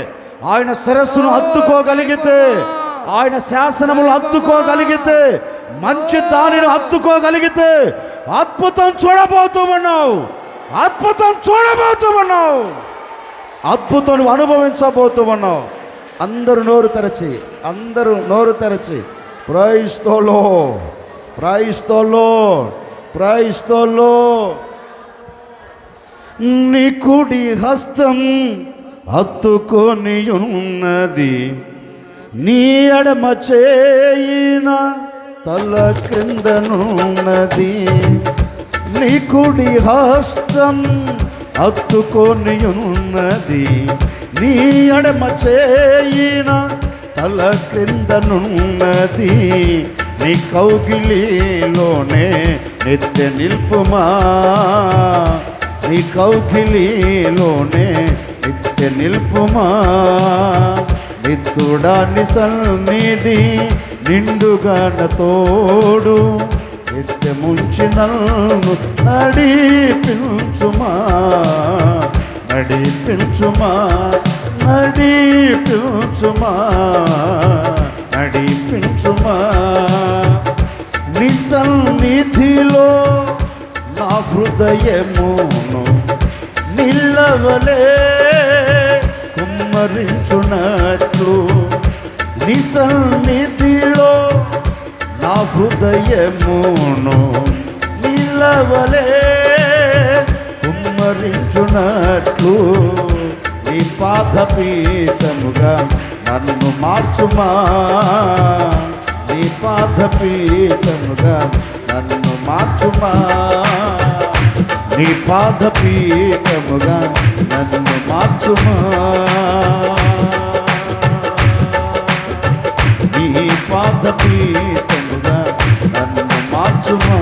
ఆయన శిరస్సును హత్తుకోగలిగితే, ఆయన శాసనములు హత్తుకోగలిగితే, మంచి దానిని హత్తుకోగలిగితే అద్భుతం చూడబోతూ ఉన్నావు. అద్భుతం అనుభవించబోతూ ఉన్నావు. అందరూ నోరు తెరచి ప్రైజ్ ద లార్డ్. నీ కుడి హస్తం హత్తుకొని ఉన్నది, నీ ఎడమ చేయిన తల క్రిందనున్నది. నీ కుడి హస్తం హత్తుకొని ఉన్నది, నీ ఎడమ చేయిన తల క్రిందనున్నది. నీ కౌగిలిలోనే నిత్య నిల్పుమా, నీ కౌగిలిలోనే నిత్య నిల్పుమా. నిత్తుడాన్ని సన్నిధి నిండుగా తోడు నిత్యముంచి నన్ను నడిపించుమా. నీ సన్నిధిలో నా హృదయమును నిల్లవలే కుమ్మరించునట్లు, నీ సన్నిధిలో నా హృదయమును నిల్లవలే కుమ్మరించునట్లు నీ పాదపీఠముగా నన్ను మార్చుమా, నీ పాదపీఠముగా నన్ను మార్చుమా, నీ పాదపీఠముగా నన్ను మార్చుమా, నీ పాదపీఠముగా నన్ను మార్చుమా.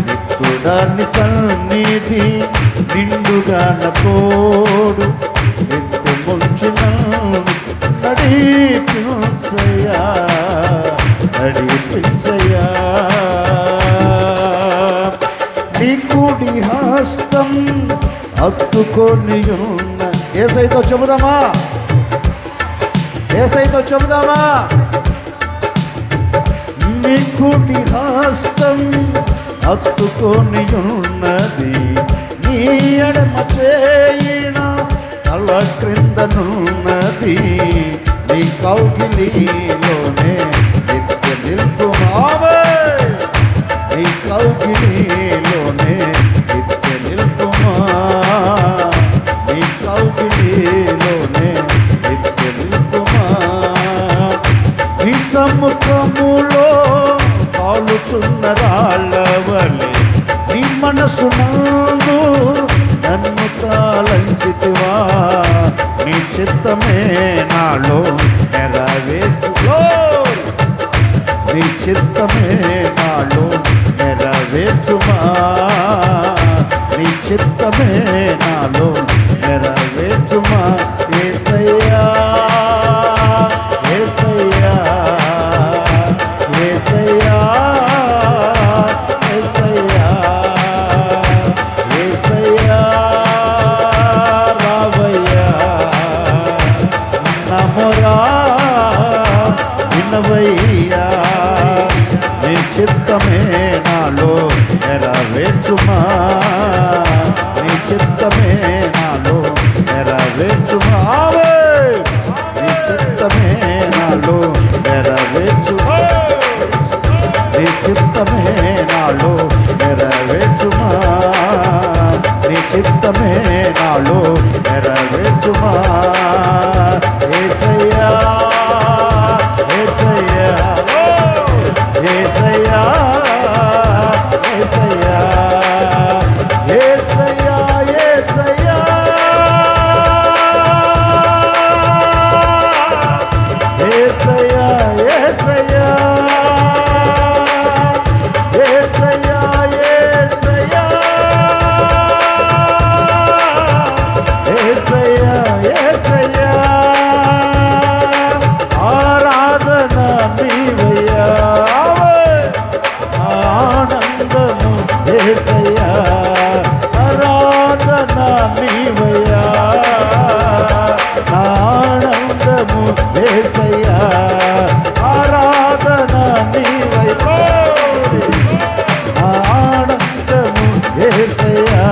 నిత్యుడాని సన్నిధి నిండుగా నోడు ఎత్తు ముంచిన నడిపించయ్యా, నడిపించయ్యా. నీ కుడి హస్తం హత్తుకొని ఉన్న యేసయ్యతో చెబుదామా, యేసయ్యతో చెబుదామా. నీ కుడి హస్తం హత్తుకొని ఉన్నది, నీ ఎడమ చేయిన తల క్రిందనున్నది, నీ కౌగిలిలోనే నిత్య నిల్పుమావే, నీ కౌగిలిలోనే నిత్య నిల్పుమా, నీ కౌగిలిలోనే నిత్య నిల్పుమా. నీ సముఖములో కాలుచున్న రాళ్ళవలె నీ మనసు నందు నన్ను తాళంచితివా, నీ చిత్తమే నాలో నెరవేర్చులో, నీ చిత్తమే నాలో నెరవేర్చుమా, నీ చిత్తమే నాలో నెరవేర్చుమా. యేసయ్యా యేసయ్యా యేసయ్యా యేసయ్యా యేసయ్యా రావయ్యా, నమరా వినవయ్యా, నీ చిత్తమే నాలో నెరవేర్చుమా, నీ చిత్తమే నాలో నెరవేర్చుమా, నీ చిత్తమే నాలో నెరవేర్చుమా, నీ చిత్తమే నాలో నెరవేర్చుమా, నీ చిత్తమే నాలో నెరవేర్చుమా. యేసయ్యా యేసయ్యా యేసయ్యా యేసయ్యా యేసయ్యా యేసయ్యా యేసయ్యా యేసయ్యా యేసయ్యా యేసయ్యా యేసయ్యా ఆరాధన నీవయ్యా, ఆనందము యేసయ్యా, ఆరాధన నీవయ్యా, ఆనందము యేసయ్యా, ఆరాధన నీవయ్యా, ఆనందము యేసయ్యా,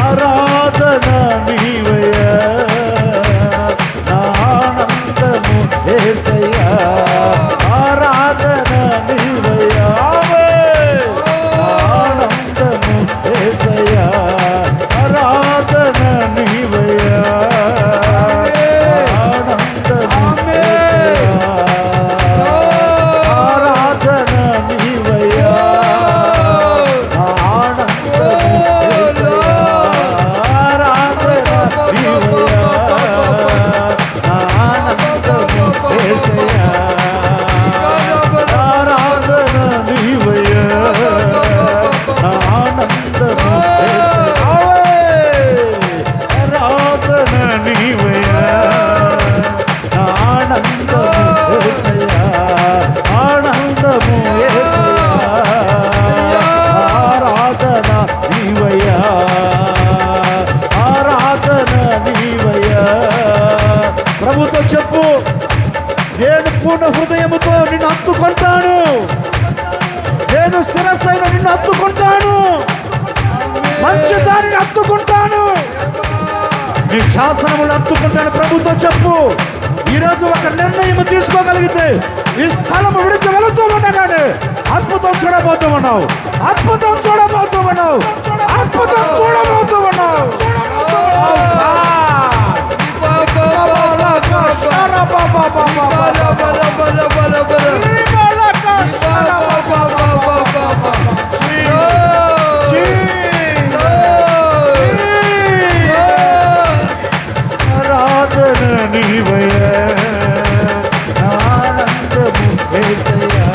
ఆరాధన నీవయ్యా, ఆనందము యేసయ్యా, ఆరాధన నీవయ్యా, ఆనందము యేసయ్యా, ఆరాధన నీవయ్యా, ఆనందము యేసయ్యా, ఆరాధన నీవయ్యా, ఆనందము యేసయ్యా, ఆరాధన నీవయ్యా, ఆనందము యేసయ్యా, ఆరాధన నీవయ్యా, ఆనందము యేసయ్యా, ఆనందము యేసయ్యా, ఆరాధన నీవయ్యా, ఆరాధన నీవయ్యా. ప్రభుతో చెప్పు, నేను పూర్ణ హృదయముతో నిన్ను హత్తుకుంటాను, నేను శిరస్సైన నిన్ను హత్తుకుంటాను, మంచి దానిని హత్తుకుంటాను, నీ శాసనములు హత్తుకుంటాను. ప్రభుతో చెప్పు, ఈరోజు ఒక నిర్ణయం తీసుకోగలిగితే ఈ స్థలము విడిచి వెళుతూ ఉండగానే అద్భుతం చూడబోతూ ఉన్నావు, అద్భుతం చూడబోతూ ఉన్నావు, అద్భుతం చూడబోతూ ఉన్నావు. ఆరాధన నీవయ్యా, ఆనందము యేసయ్యా.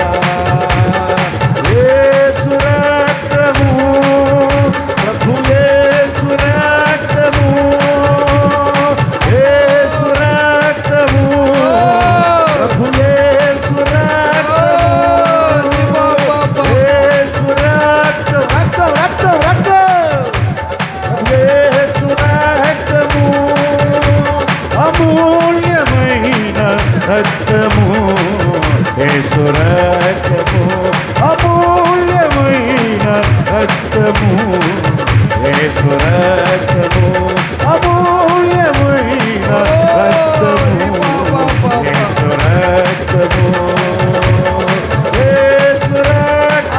యేసు రక్తము, ప్రభు యేసు రక్తము, యేసు రక్తము, ప్రభు యేసు రక్తము, యేసు రక్తం, రక్తం రక్తం రక్తం, యేసు రక్తము, అమూల్యమైన రక్తము, యేసు రక్తము, అమూల్యమైన రక్తము, యేసు రక్తము, అమూల్యమైన రక్తము, యేసు రక్తము, యేసు రక్తము,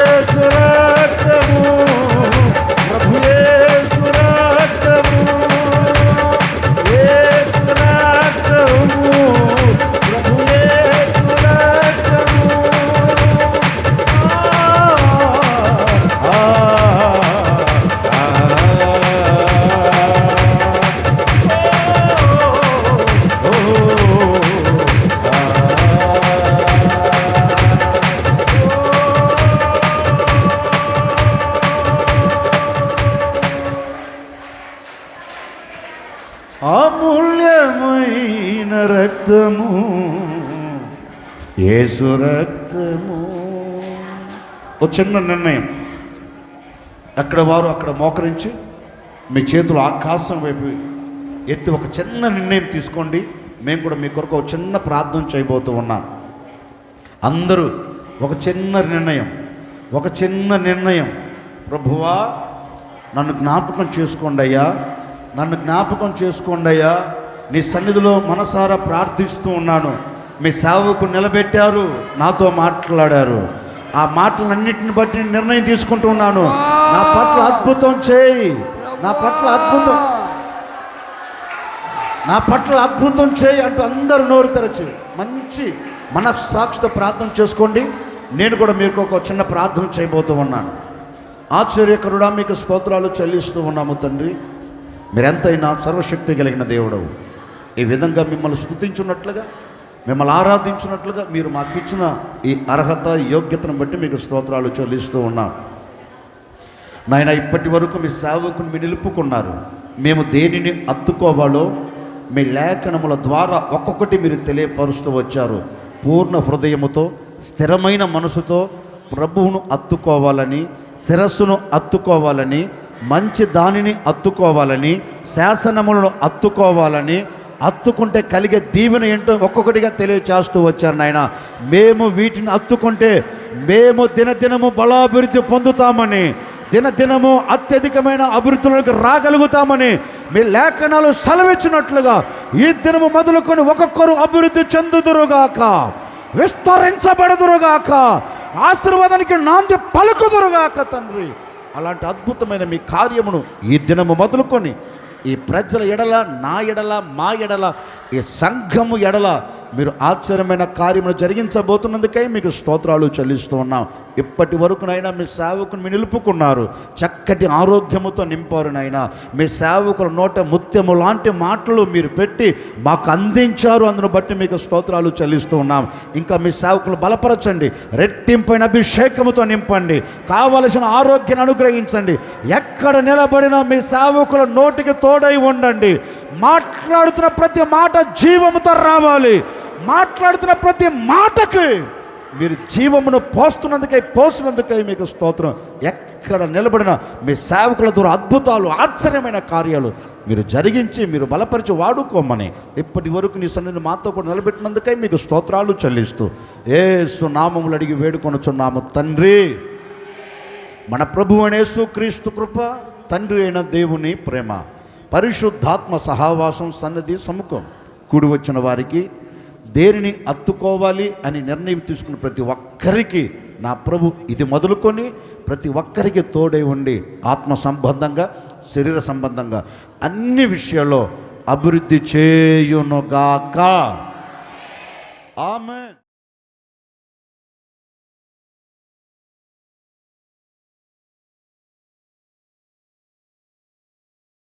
యేసు రక్తము, ప్రభు యేసు రక్తము, యేసు రక్తము, ప్రభు యేసు రక్తము. అమూల్యమైన రక్తము, యేసు రక్తము. ఒక చిన్న నిర్ణయం, అక్కడ వారు అక్కడ మోకరించి మీ చేతులు ఆకాశం వైపు ఎత్తి ఒక చిన్న నిర్ణయం తీసుకోండి. మేము కూడా మీ కొరకు ఒక చిన్న ప్రార్థన చేయబోతూ ఉన్నాం. అందరూ ఒక చిన్న నిర్ణయం, ప్రభువా నన్ను జ్ఞాపకం చేసుకోండి అయ్యా, నన్ను జ్ఞాపకం చేసుకోండి అయ్యా. నీ సన్నిధిలో మనసారా ప్రార్థిస్తూ ఉన్నాను. మీ సేవకు నిలబెట్టారు, నాతో మాట్లాడారు. ఆ మాటలన్నింటిని బట్టి నేను నిర్ణయం తీసుకుంటూ ఉన్నాను. నా పట్ల అద్భుతం చేయి, నా పట్ల అద్భుతం చేయి అంటూ అందరూ నోరు తెరచి మంచి మనస్సాక్షితో ప్రార్థన చేసుకోండి. నేను కూడా మీకు ఒక చిన్న ప్రార్థన చేయబోతూ ఉన్నాను. ఆశ్చర్యకరుడా, మీకు స్తోత్రాలు చెల్లిస్తూ ఉన్నాము తండ్రి. మీరెంతైనా సర్వశక్తి కలిగిన దేవుడవు. ఈ విధంగా మిమ్మల్ని స్తుతించున్నట్లుగా, మిమ్మల్ని ఆరాధించినట్లుగా మీరు మాకు ఇచ్చిన ఈ అర్హత, యోగ్యతను బట్టి మీకు స్తోత్రాలు చెల్లిస్తూ ఉన్నాం. నాయన, ఇప్పటి వరకు మీ సేవకుని మీరు నిలుపుకున్నారు. మేము దేనిని అత్తుకోవాలో మీ లేఖనముల ద్వారా ఒక్కొక్కటి మీరు తెలియపరుస్తూ వచ్చారు. పూర్ణ హృదయముతో, స్థిరమైన మనసుతో ప్రభువును అత్తుకోవాలని, శిరస్సును అత్తుకోవాలని, మంచి దానిని అత్తుకోవాలని, శాసనములను అత్తుకోవాలని, అత్తుకుంటే కలిగే దీవెన ఏంటో ఒక్కొక్కటిగా తెలియచేస్తూ వచ్చారు నాయన. మేము వీటిని అత్తుకుంటే మేము దినదినము బలాభివృద్ధి పొందుతామని, దినదినము అత్యధికమైన అభివృద్ధిలోకి రాగలుగుతామని మీ లేఖనాలు సెలవిచ్చినట్లుగా ఈ దినము మొదలుకొని ఒక్కొక్కరు అభివృద్ధి చెందుదురుగాక, విస్తరించబడదురుగాక, ఆశీర్వాదానికి నాంది పలుకుదురుగాక తండ్రి. అలాంటి అద్భుతమైన మీ కార్యమును ఈ దినము మొదలుకొని ఈ ప్రజల ఎడల, నా ఎడల, మా ఎడల, ఈ సంఘము ఎడల మీరు ఆశ్చర్యమైన కార్యమును జరిగించబోతున్నందుకై మీకు స్తోత్రాలు చెల్లిస్తూ ఉన్నాం. ఇప్పటి వరకు నైనా మీ సేవకుని మీరు నిలుపుకున్నారు, చక్కటి ఆరోగ్యముతో నింపారు నైనా. మీ సేవకుల నోట ముత్యము లాంటి మాటలు మీరు పెట్టి మాకు అందించారు. అందును బట్టి మీకు స్తోత్రాలు చెల్లిస్తూ ఉన్నాం. ఇంకా మీ సేవకులు బలపరచండి, రెట్టింపైన అభిషేకముతో నింపండి, కావలసిన ఆరోగ్యాన్ని అనుగ్రహించండి. ఎక్కడ నిలబడినా మీ సేవకుల నోటికి తోడై ఉండండి. మాట్లాడుతున్న ప్రతి మాట జీవముతో రావాలి. మాట్లాడుతున్న ప్రతి మాటకి మీరు జీవమును పోసినందుకై మీకు స్తోత్రం. ఎక్కడ నిలబడిన మీ సేవకుల ద్వారా అద్భుతాలు, ఆశ్చర్యమైన కార్యాలు మీరు జరిగించి, మీరు బలపరిచి వాడుకోమని ఇప్పటి వరకు నీ సన్నిధిని మాతో కూడా నిలబెట్టినందుకై మీకు స్తోత్రాలు చెల్లిస్తూ యేసు నామములు అడిగి వేడుకొనుచున్నాము తండ్రి. మన ప్రభువు అయిన యేసు క్రీస్తు కృప, తండ్రి అయిన దేవుని ప్రేమ, పరిశుద్ధాత్మ సహవాసం, సన్నిధి సముఖం కూడి వచ్చిన వారికి దేనిని హత్తుకోవాలి అని నిర్ణయం తీసుకున్న ప్రతి ఒక్కరికి నా ప్రభు ఇది మొదలుకొని ప్రతి ఒక్కరికి తోడై ఉండి ఆత్మ సంబంధంగా, శరీర సంబంధంగా అన్ని విషయాల్లో అభివృద్ధి చేయునుగాక. ఆమేన్.